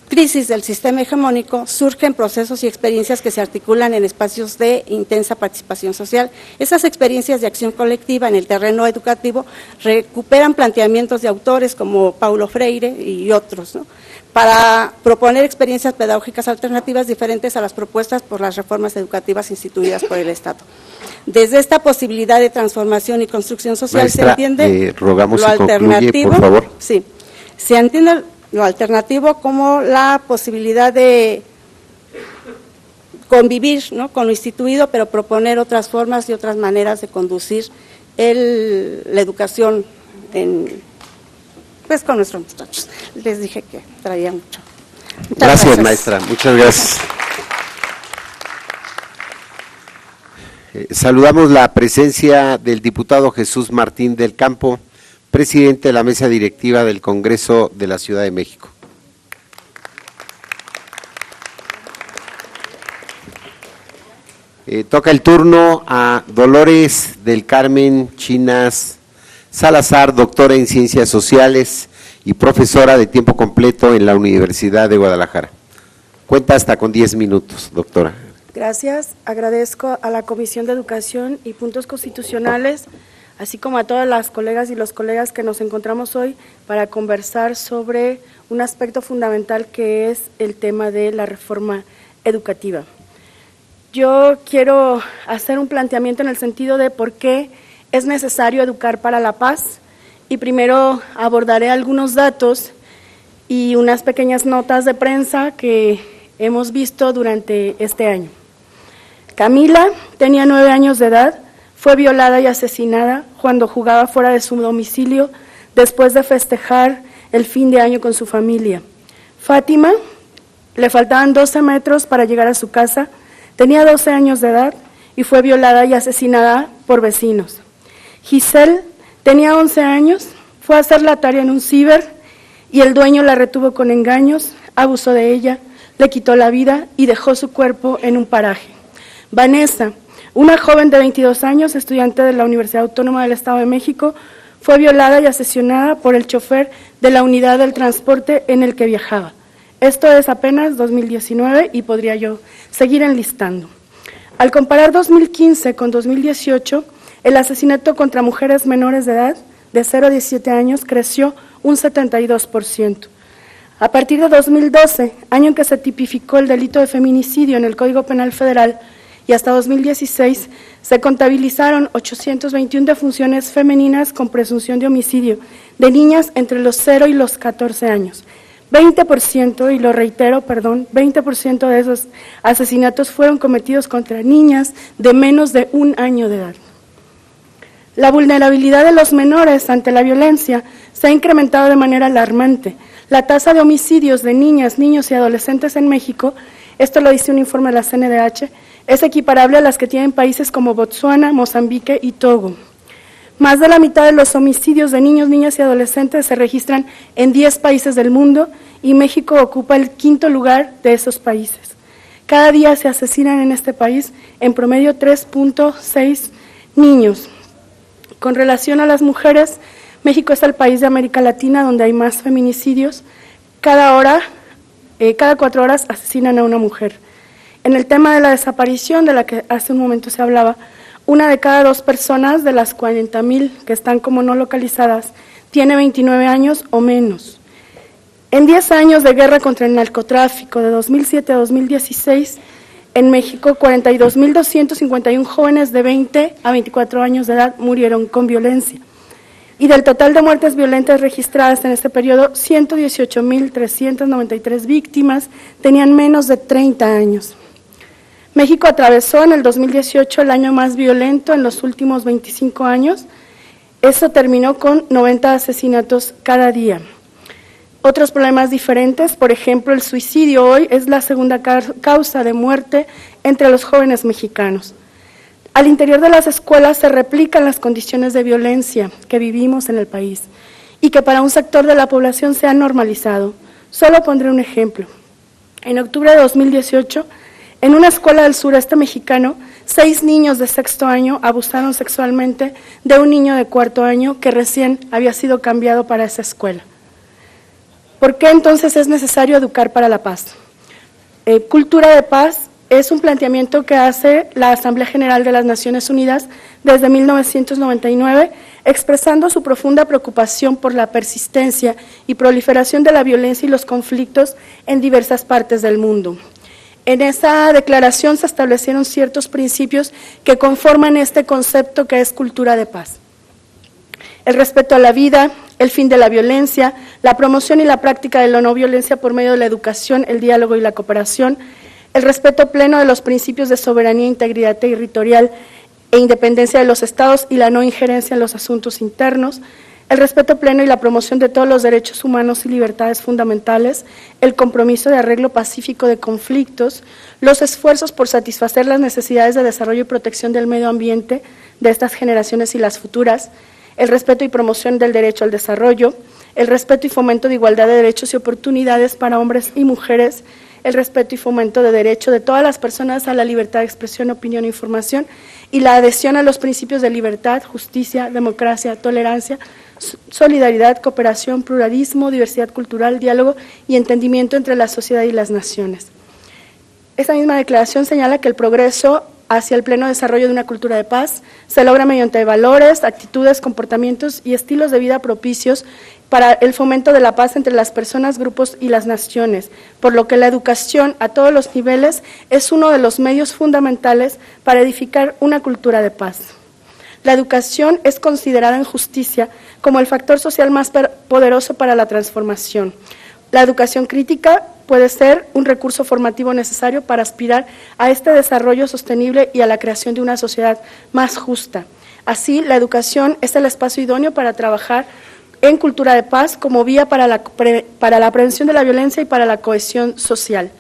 Speaker 5: crisis del sistema hegemónico, surgen procesos y experiencias que se articulan en espacios de intensa participación social. Esas experiencias de acción colectiva en el terreno educativo recuperan planteamientos de autores como Paulo Freire y otros, ¿no?, para proponer experiencias pedagógicas alternativas diferentes a las propuestas por las reformas educativas instituidas por el Estado. Desde esta posibilidad de transformación y construcción social,
Speaker 2: maestra,
Speaker 5: se entiende
Speaker 2: rogamos
Speaker 5: lo
Speaker 2: que concluye,
Speaker 5: alternativo,
Speaker 2: por favor.
Speaker 5: Sí, se entiende lo alternativo como la posibilidad de convivir, ¿no?, con lo instituido, pero proponer otras formas y otras maneras de conducir la educación con nuestros muchachos. Les dije que traía mucho. Muchas
Speaker 2: Gracias, maestra. Muchas gracias. Saludamos la presencia del diputado Jesús Martín del Campo, presidente de la mesa directiva del Congreso de la Ciudad de México. Toca el turno a Dolores del Carmen Chinas Salazar, doctora en Ciencias Sociales y profesora de tiempo completo en la Universidad de Guadalajara. Cuenta hasta con 10 minutos, doctora.
Speaker 6: Gracias. Agradezco a la Comisión de Educación y Puntos Constitucionales, así como a todas las colegas y los colegas que nos encontramos hoy para conversar sobre un aspecto fundamental que es el tema de la reforma educativa. Yo quiero hacer un planteamiento en el sentido de por qué es necesario educar para la paz, y primero abordaré algunos datos y unas pequeñas notas de prensa que hemos visto durante este año. Camila tenía 9 años de edad, fue violada y asesinada cuando jugaba fuera de su domicilio después de festejar el fin de año con su familia. Fátima, le faltaban 12 metros para llegar a su casa, tenía 12 años de edad y fue violada y asesinada por vecinos. Giselle tenía 11 años, fue a hacer la tarea en un ciber y el dueño la retuvo con engaños, abusó de ella, le quitó la vida y dejó su cuerpo en un paraje. Vanessa, una joven de 22 años, estudiante de la Universidad Autónoma del Estado de México, fue violada y asesinada por el chofer de la unidad del transporte en el que viajaba. Esto es apenas 2019 y podría yo seguir enlistando. Al comparar 2015 con 2018, el asesinato contra mujeres menores de edad, de 0 a 17 años, creció un 72%. A partir de 2012, año en que se tipificó el delito de feminicidio en el Código Penal Federal, y hasta 2016 se contabilizaron 821 defunciones femeninas con presunción de homicidio de niñas entre los 0 y los 14 años. 20%, y lo reitero, 20% de esos asesinatos fueron cometidos contra niñas de menos de 1 año de edad. La vulnerabilidad de los menores ante la violencia se ha incrementado de manera alarmante. La tasa de homicidios de niñas, niños y adolescentes en México, esto lo dice un informe de la CNDH, es equiparable a las que tienen países como Botsuana, Mozambique y Togo. Más de la mitad de los homicidios de niños, niñas y adolescentes se registran en 10 países del mundo y México ocupa el 5º lugar de esos países. Cada día se asesinan en este país en promedio 3.6 niños. Con relación a las mujeres, México es el país de América Latina donde hay más feminicidios. Cada 4 horas asesinan a una mujer. En el tema de la desaparición, de la que hace un momento se hablaba, 1 de cada 2 personas de las 40,000 que están como no localizadas tiene 29 años o menos. En 10 años de guerra contra el narcotráfico, de 2007 a 2016, en México 42.251 jóvenes de 20 a 24 años de edad murieron con violencia. Y del total de muertes violentas registradas en este periodo, 118.393 víctimas tenían menos de 30 años. México atravesó en el 2018 el año más violento en los últimos 25 años. Eso terminó con 90 asesinatos cada día. Otros problemas diferentes, por ejemplo, el suicidio hoy es la segunda causa de muerte entre los jóvenes mexicanos. Al interior de las escuelas se replican las condiciones de violencia que vivimos en el país y que para un sector de la población se han normalizado. Solo pondré un ejemplo. En octubre de 2018, en una escuela del sureste mexicano, 6 niños de 6º año abusaron sexualmente de un niño de 4º año que recién había sido cambiado para esa escuela. ¿Por qué entonces es necesario educar para la paz? Cultura de paz es un planteamiento que hace la Asamblea General de las Naciones Unidas desde 1999, expresando su profunda preocupación por la persistencia y proliferación de la violencia y los conflictos en diversas partes del mundo. En esa declaración se establecieron ciertos principios que conforman este concepto que es cultura de paz. El respeto a la vida, el fin de la violencia, la promoción y la práctica de la no violencia por medio de la educación, el diálogo y la cooperación, el respeto pleno de los principios de soberanía, integridad territorial e independencia de los estados y la no injerencia en los asuntos internos, el respeto pleno y la promoción de todos los derechos humanos y libertades fundamentales, el compromiso de arreglo pacífico de conflictos, los esfuerzos por satisfacer las necesidades de desarrollo y protección del medio ambiente de estas generaciones y las futuras, el respeto y promoción del derecho al desarrollo, el respeto y fomento de igualdad de derechos y oportunidades para hombres y mujeres, el respeto y fomento de derecho de todas las personas a la libertad de expresión, opinión e información, y la adhesión a los principios de libertad, justicia, democracia, tolerancia, solidaridad, cooperación, pluralismo, diversidad cultural, diálogo y entendimiento entre la sociedad y las naciones. Esta misma declaración señala que el progreso hacia el pleno desarrollo de una cultura de paz se logra mediante valores, actitudes, comportamientos y estilos de vida propicios para el fomento de la paz entre las personas, grupos y las naciones, por lo que la educación a todos los niveles es uno de los medios fundamentales para edificar una cultura de paz. La educación es considerada en justicia como el factor social más poderoso para la transformación. La educación crítica puede ser un recurso formativo necesario para aspirar a este desarrollo sostenible y a la creación de una sociedad más justa. Así, la educación es el espacio idóneo para trabajar en cultura de paz como vía para la prevención de la violencia y para la cohesión social.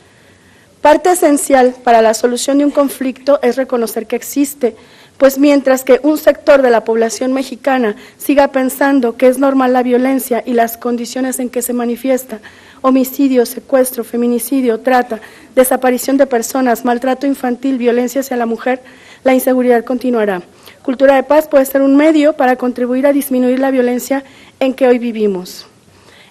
Speaker 6: Parte esencial para la solución de un conflicto es reconocer que existe, pues mientras que un sector de la población mexicana siga pensando que es normal la violencia y las condiciones en que se manifiesta, homicidio, secuestro, feminicidio, trata, desaparición de personas, maltrato infantil, violencia hacia la mujer, la inseguridad continuará. Cultura de paz puede ser un medio para contribuir a disminuir la violencia en que hoy vivimos.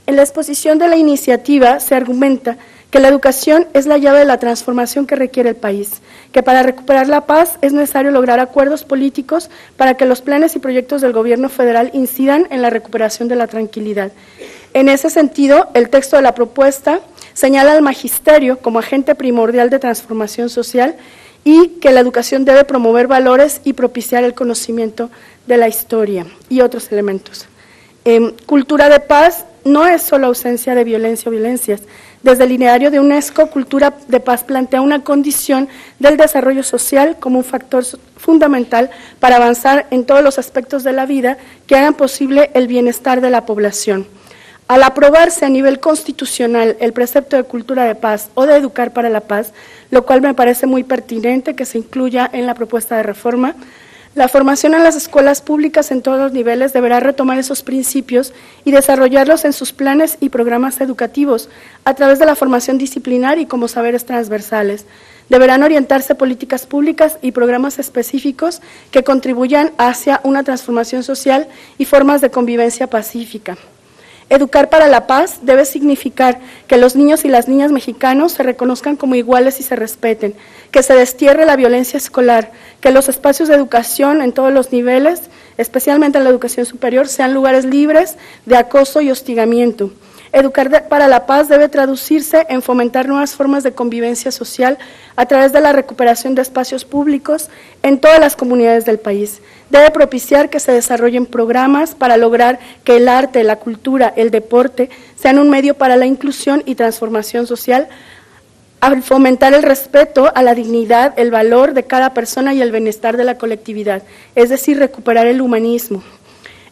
Speaker 6: En la exposición de la iniciativa se argumenta que la educación es la llave de la transformación que requiere el país, que para recuperar la paz es necesario lograr acuerdos políticos para que los planes y proyectos del gobierno federal incidan en la recuperación de la tranquilidad. En ese sentido, el texto de la propuesta señala al magisterio como agente primordial de transformación social y que la educación debe promover valores y propiciar el conocimiento de la historia y otros elementos. Cultura de paz no es solo ausencia de violencia o violencias. Desde el ideario de UNESCO, cultura de paz plantea una condición del desarrollo social como un factor fundamental para avanzar en todos los aspectos de la vida que hagan posible el bienestar de la población. Al aprobarse a nivel constitucional el precepto de cultura de paz o de educar para la paz, lo cual me parece muy pertinente que se incluya en la propuesta de reforma, la formación en las escuelas públicas en todos los niveles deberá retomar esos principios y desarrollarlos en sus planes y programas educativos a través de la formación disciplinar y como saberes transversales. Deberán orientarse políticas públicas y programas específicos que contribuyan hacia una transformación social y formas de convivencia pacífica. Educar para la paz debe significar que los niños y las niñas mexicanos se reconozcan como iguales y se respeten, que se destierre la violencia escolar, que los espacios de educación en todos los niveles, especialmente en la educación superior, sean lugares libres de acoso y hostigamiento. Educar para la paz debe traducirse en fomentar nuevas formas de convivencia social a través de la recuperación de espacios públicos en todas las comunidades del país. Debe propiciar que se desarrollen programas para lograr que el arte, la cultura, el deporte sean un medio para la inclusión y transformación social, al fomentar el respeto a la dignidad, el valor de cada persona y el bienestar de la colectividad, es decir, recuperar el humanismo.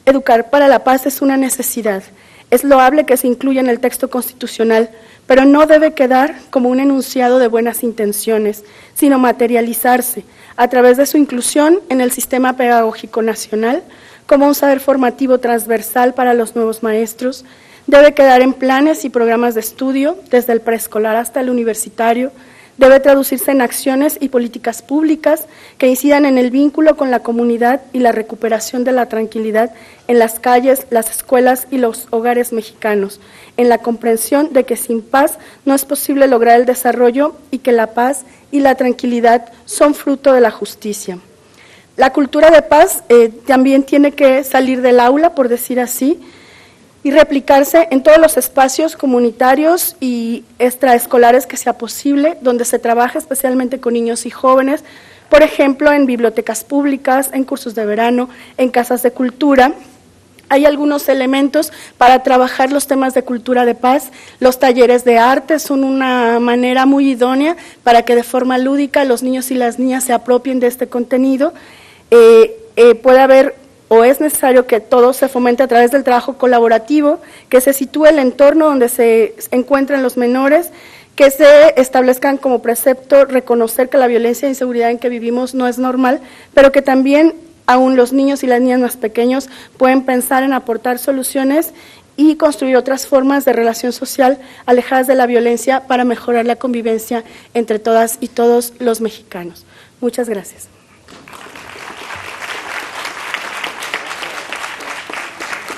Speaker 6: Educar para la paz es una necesidad. Es loable que se incluya en el texto constitucional, pero no debe quedar como un enunciado de buenas intenciones, sino materializarse a través de su inclusión en el sistema pedagógico nacional, como un saber formativo transversal para los nuevos maestros. Debe quedar en planes y programas de estudio, desde el preescolar hasta el universitario. Debe traducirse en acciones y políticas públicas que incidan en el vínculo con la comunidad y la recuperación de la tranquilidad en las calles, las escuelas y los hogares mexicanos, en la comprensión de que sin paz no es posible lograr el desarrollo y que la paz y la tranquilidad son fruto de la justicia. La cultura de paz también tiene que salir del aula, por decir así, y replicarse en todos los espacios comunitarios y extraescolares que sea posible, donde se trabaje especialmente con niños y jóvenes, por ejemplo, en bibliotecas públicas, en cursos de verano, en casas de cultura. Hay algunos elementos para trabajar los temas de cultura de paz. Los talleres de arte son una manera muy idónea para que de forma lúdica los niños y las niñas se apropien de este contenido. Puede haber o es necesario que todo se fomente a través del trabajo colaborativo, que se sitúe el entorno donde se encuentran los menores, que se establezcan como precepto reconocer que la violencia e inseguridad en que vivimos no es normal, pero que también aún los niños y las niñas más pequeños pueden pensar en aportar soluciones y construir otras formas de relación social alejadas de la violencia para mejorar la convivencia entre todas y todos los mexicanos. Muchas gracias.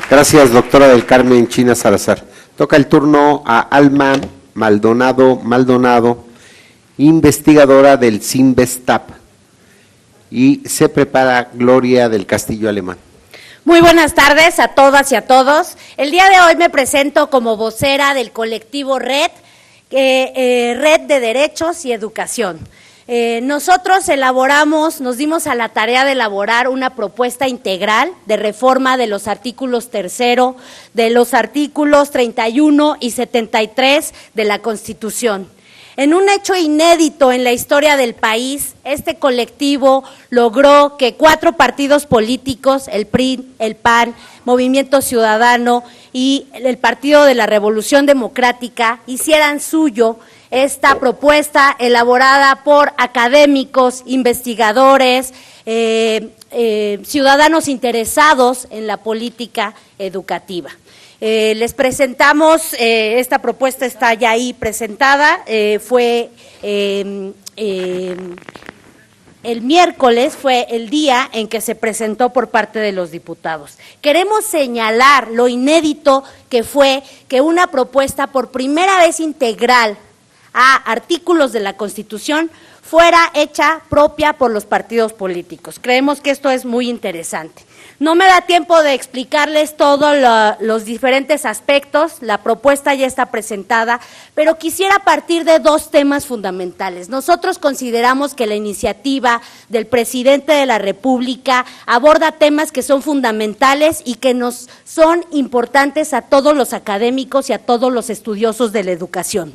Speaker 2: Gracias, doctora del Carmen China Salazar. Toca el turno a Alma Maldonado, investigadora del CIMBESTAP, y se prepara Gloria del Castillo Alemán.
Speaker 7: Muy buenas tardes a todas y a todos. El día de hoy me presento como vocera del colectivo Red de Derechos y Educación. Nosotros nos dimos a la tarea de elaborar una propuesta integral de reforma de los artículos 3º, de los artículos 31 y 73 de la Constitución. En un hecho inédito en la historia del país, este colectivo logró que 4 partidos políticos, el PRI, el PAN, Movimiento Ciudadano y el Partido de la Revolución Democrática, hicieran suyo esta propuesta elaborada por académicos, investigadores, ciudadanos interesados en la política educativa. Les presentamos, esta propuesta está ya ahí presentada, fue el miércoles, fue el día en que se presentó por parte de los diputados. Queremos señalar lo inédito que fue que una propuesta por primera vez integral a artículos de la Constitución fuera hecha propia por los partidos políticos. Creemos que esto es muy interesante. No me da tiempo de explicarles todos los diferentes aspectos, la propuesta ya está presentada, pero quisiera partir de dos temas fundamentales. Nosotros consideramos que la iniciativa del presidente de la República aborda temas que son fundamentales y que nos son importantes a todos los académicos y a todos los estudiosos de la educación.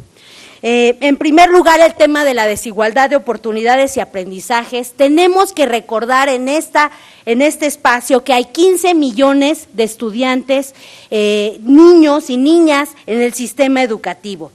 Speaker 7: En primer lugar, el tema de la desigualdad de oportunidades y aprendizajes. Tenemos que recordar en este espacio que hay 15 millones de estudiantes, niños y niñas en el sistema educativo.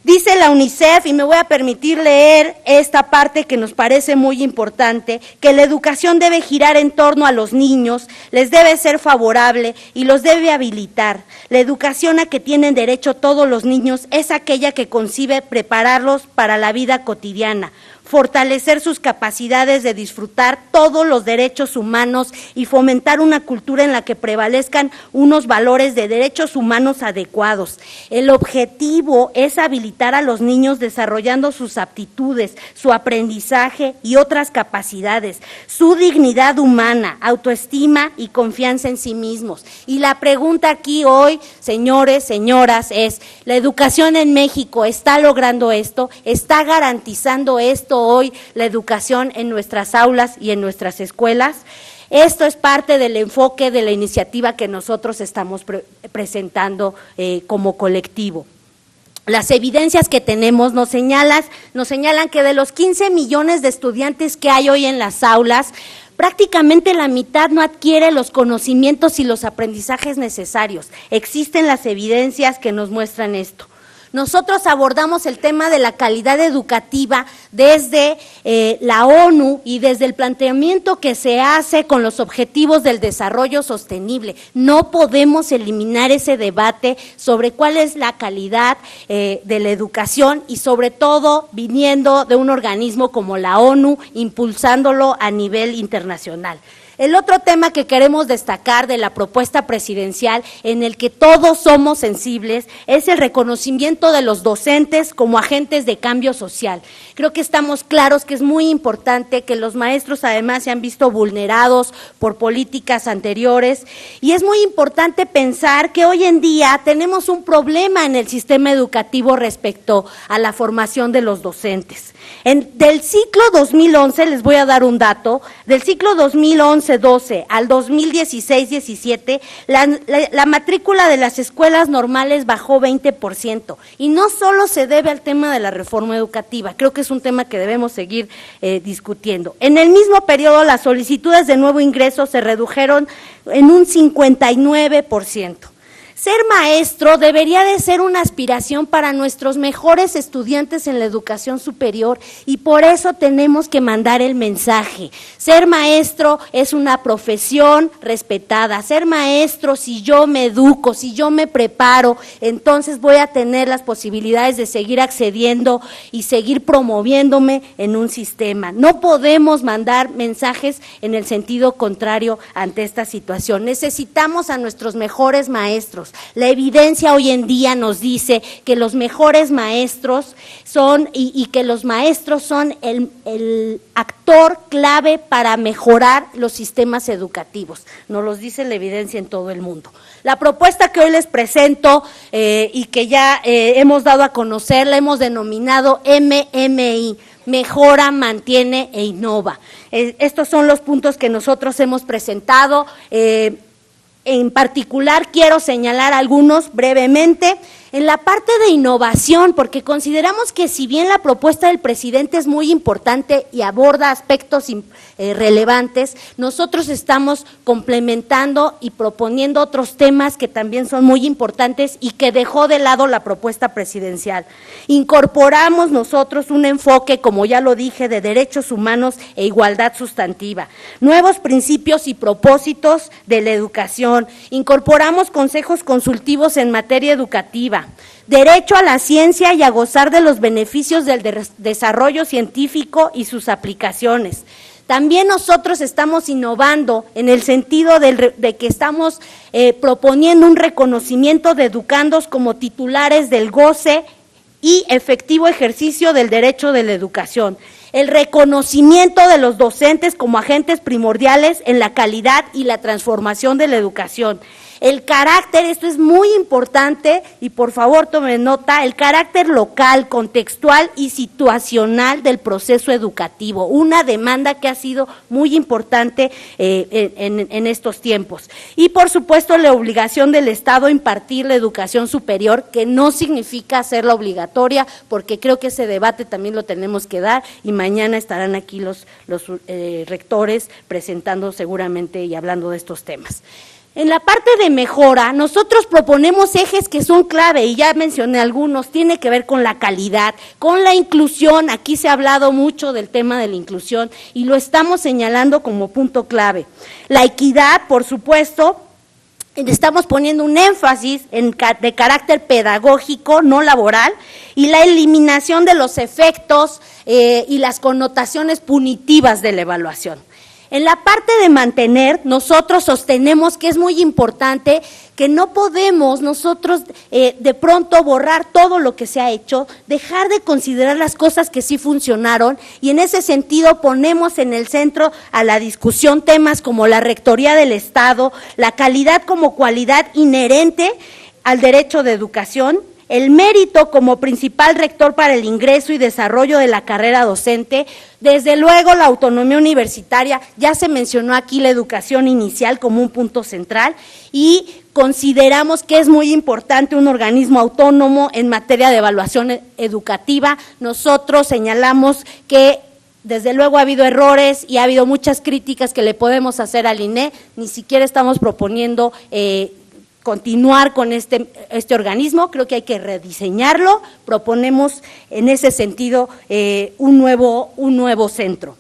Speaker 7: Dice la UNICEF, y me voy a permitir leer esta parte que nos parece muy importante, que la educación debe girar en torno a los niños, les debe ser favorable y los debe habilitar. La educación a que tienen derecho todos los niños es aquella que concibe prepararlos para la vida cotidiana, fortalecer sus capacidades de disfrutar todos los derechos humanos y fomentar una cultura en la que prevalezcan unos valores de derechos humanos adecuados. El objetivo es habilitar a los niños desarrollando sus aptitudes, su aprendizaje y otras capacidades, su dignidad humana, autoestima y confianza en sí mismos. Y la pregunta aquí hoy, señores, señoras, es: ¿la educación en México está logrando esto? ¿Está garantizando esto hoy la educación en nuestras aulas y en nuestras escuelas? Esto es parte del enfoque de la iniciativa que nosotros estamos presentando como colectivo. Las evidencias que tenemos nos señalan que de los 15 millones de estudiantes que hay hoy en las aulas, prácticamente la mitad no adquiere los conocimientos y los aprendizajes necesarios. Existen las evidencias que nos muestran esto. Nosotros abordamos el tema de la calidad educativa desde la ONU y desde el planteamiento que se hace con los objetivos del desarrollo sostenible. No podemos eliminar ese debate sobre cuál es la calidad de la educación y sobre todo viniendo de un organismo como la ONU, impulsándolo a nivel internacional. El otro tema que queremos destacar de la propuesta presidencial, en el que todos somos sensibles, es el reconocimiento de los docentes como agentes de cambio social. Creo que estamos claros que es muy importante que los maestros además se han visto vulnerados por políticas anteriores, y es muy importante pensar que hoy en día tenemos un problema en el sistema educativo respecto a la formación de los docentes. Del ciclo 2011, les voy a dar un dato, del ciclo 2011-12 al 2016-17, la matrícula de las escuelas normales bajó 20%, y no solo se debe al tema de la reforma educativa, creo que es un tema que debemos seguir discutiendo. En el mismo periodo, las solicitudes de nuevo ingreso se redujeron en un 59%. Ser maestro debería de ser una aspiración para nuestros mejores estudiantes en la educación superior, y por eso tenemos que mandar el mensaje. Ser maestro es una profesión respetada. Ser maestro, si yo me educo, si yo me preparo, entonces voy a tener las posibilidades de seguir accediendo y seguir promoviéndome en un sistema. No podemos mandar mensajes en el sentido contrario ante esta situación. Necesitamos a nuestros mejores maestros. La evidencia hoy en día nos dice que los mejores maestros son, y que los maestros son el actor clave para mejorar los sistemas educativos. Nos los dice la evidencia en todo el mundo. La propuesta que hoy les presento y que ya hemos dado a conocer, la hemos denominado MMI. Mejora, mantiene e innova. Estos son los puntos que nosotros hemos presentado. En particular quiero señalar algunos brevemente. En la parte de innovación, porque consideramos que si bien la propuesta del presidente es muy importante y aborda aspectos relevantes, nosotros estamos complementando y proponiendo otros temas que también son muy importantes y que dejó de lado la propuesta presidencial. Incorporamos nosotros un enfoque, como ya lo dije, de derechos humanos e igualdad sustantiva, nuevos principios y propósitos de la educación, incorporamos consejos consultivos en materia educativa, derecho a la ciencia y a gozar de los beneficios del desarrollo científico y sus aplicaciones. También nosotros estamos innovando en el sentido de que estamos proponiendo un reconocimiento de educandos como titulares del goce y efectivo ejercicio del derecho de la educación. el reconocimiento de los docentes como agentes primordiales en la calidad y la transformación de la educación. El carácter, esto es muy importante y por favor tomen nota, el carácter local, contextual y situacional del proceso educativo, una demanda que ha sido muy importante en estos tiempos. Y por supuesto la obligación del Estado a impartir la educación superior, que no significa hacerla obligatoria, porque creo que ese debate también lo tenemos que dar y mañana estarán aquí los rectores presentando seguramente y hablando de estos temas. En la parte de mejora, nosotros proponemos ejes que son clave, y ya mencioné algunos, tiene que ver con la calidad, con la inclusión, aquí se ha hablado mucho del tema de la inclusión, y lo estamos señalando como punto clave. La equidad, por supuesto, estamos poniendo un énfasis de carácter pedagógico, no laboral, y la eliminación de los efectos y las connotaciones punitivas de la evaluación. En la parte de mantener, nosotros sostenemos que es muy importante que no podemos nosotros de pronto borrar todo lo que se ha hecho, dejar de considerar las cosas que sí funcionaron, y en ese sentido ponemos en el centro a la discusión temas como la rectoría del Estado, la calidad como cualidad inherente al derecho de educación, el mérito como principal rector para el ingreso y desarrollo de la carrera docente, desde luego la autonomía universitaria, ya se mencionó aquí la educación inicial como un punto central, y consideramos que es muy importante un organismo autónomo en materia de evaluación educativa. Nosotros señalamos que desde luego ha habido errores y ha habido muchas críticas que le podemos hacer al INE, ni siquiera estamos proponiendo continuar con este organismo, creo que hay que rediseñarlo, proponemos en ese sentido un nuevo centro.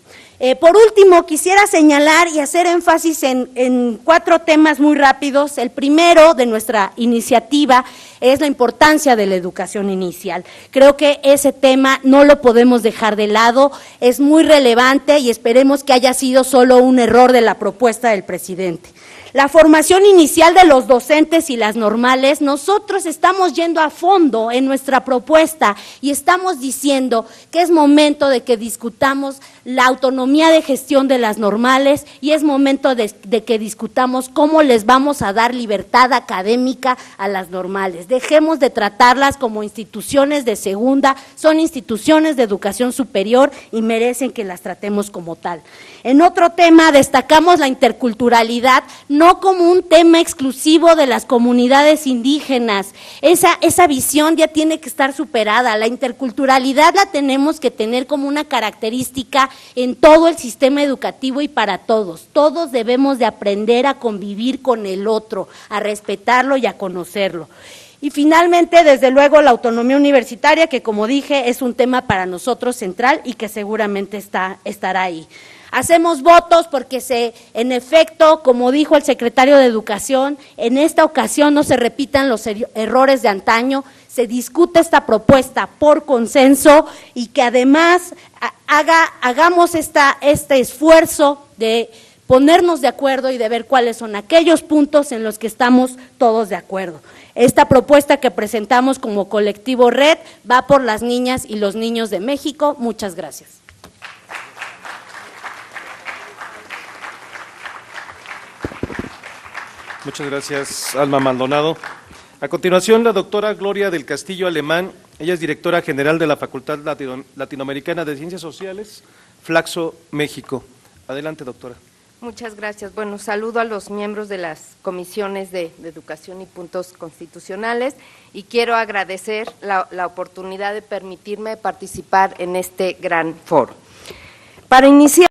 Speaker 7: Por último, quisiera señalar y hacer énfasis en 4 temas muy rápidos. El primero de nuestra iniciativa es la importancia de la educación inicial. Creo que ese tema no lo podemos dejar de lado, es muy relevante y esperemos que haya sido solo un error de la propuesta del presidente. La formación inicial de los docentes y las normales, nosotros estamos yendo a fondo en nuestra propuesta y estamos diciendo que es momento de que discutamos la autonomía de gestión de las normales y es momento de que discutamos cómo les vamos a dar libertad académica a las normales. Dejemos de tratarlas como instituciones de segunda, son instituciones de educación superior y merecen que las tratemos como tal. En otro tema destacamos la interculturalidad, no como un tema exclusivo de las comunidades indígenas, esa visión ya tiene que estar superada, la interculturalidad la tenemos que tener como una característica en todo el sistema educativo y para todos debemos de aprender a convivir con el otro, a respetarlo y a conocerlo. Y finalmente, desde luego, la autonomía universitaria, que como dije, es un tema para nosotros central y que seguramente estará ahí. Hacemos votos porque en efecto, como dijo el secretario de Educación, en esta ocasión no se repitan los errores de antaño, se discute esta propuesta por consenso y que además hagamos este esfuerzo de ponernos de acuerdo y de ver cuáles son aquellos puntos en los que estamos todos de acuerdo. Esta propuesta que presentamos como colectivo Red va por las niñas y los niños de México. Muchas gracias.
Speaker 8: Muchas gracias, Alma Maldonado. A continuación, la doctora Gloria del Castillo Alemán, ella es directora general de la Facultad Latinoamericana de Ciencias Sociales, Flaxo, México. Adelante, doctora.
Speaker 9: Muchas gracias. Bueno, saludo a los miembros de las comisiones de Educación y Puntos Constitucionales y quiero agradecer la oportunidad de permitirme participar en este gran foro. Para iniciar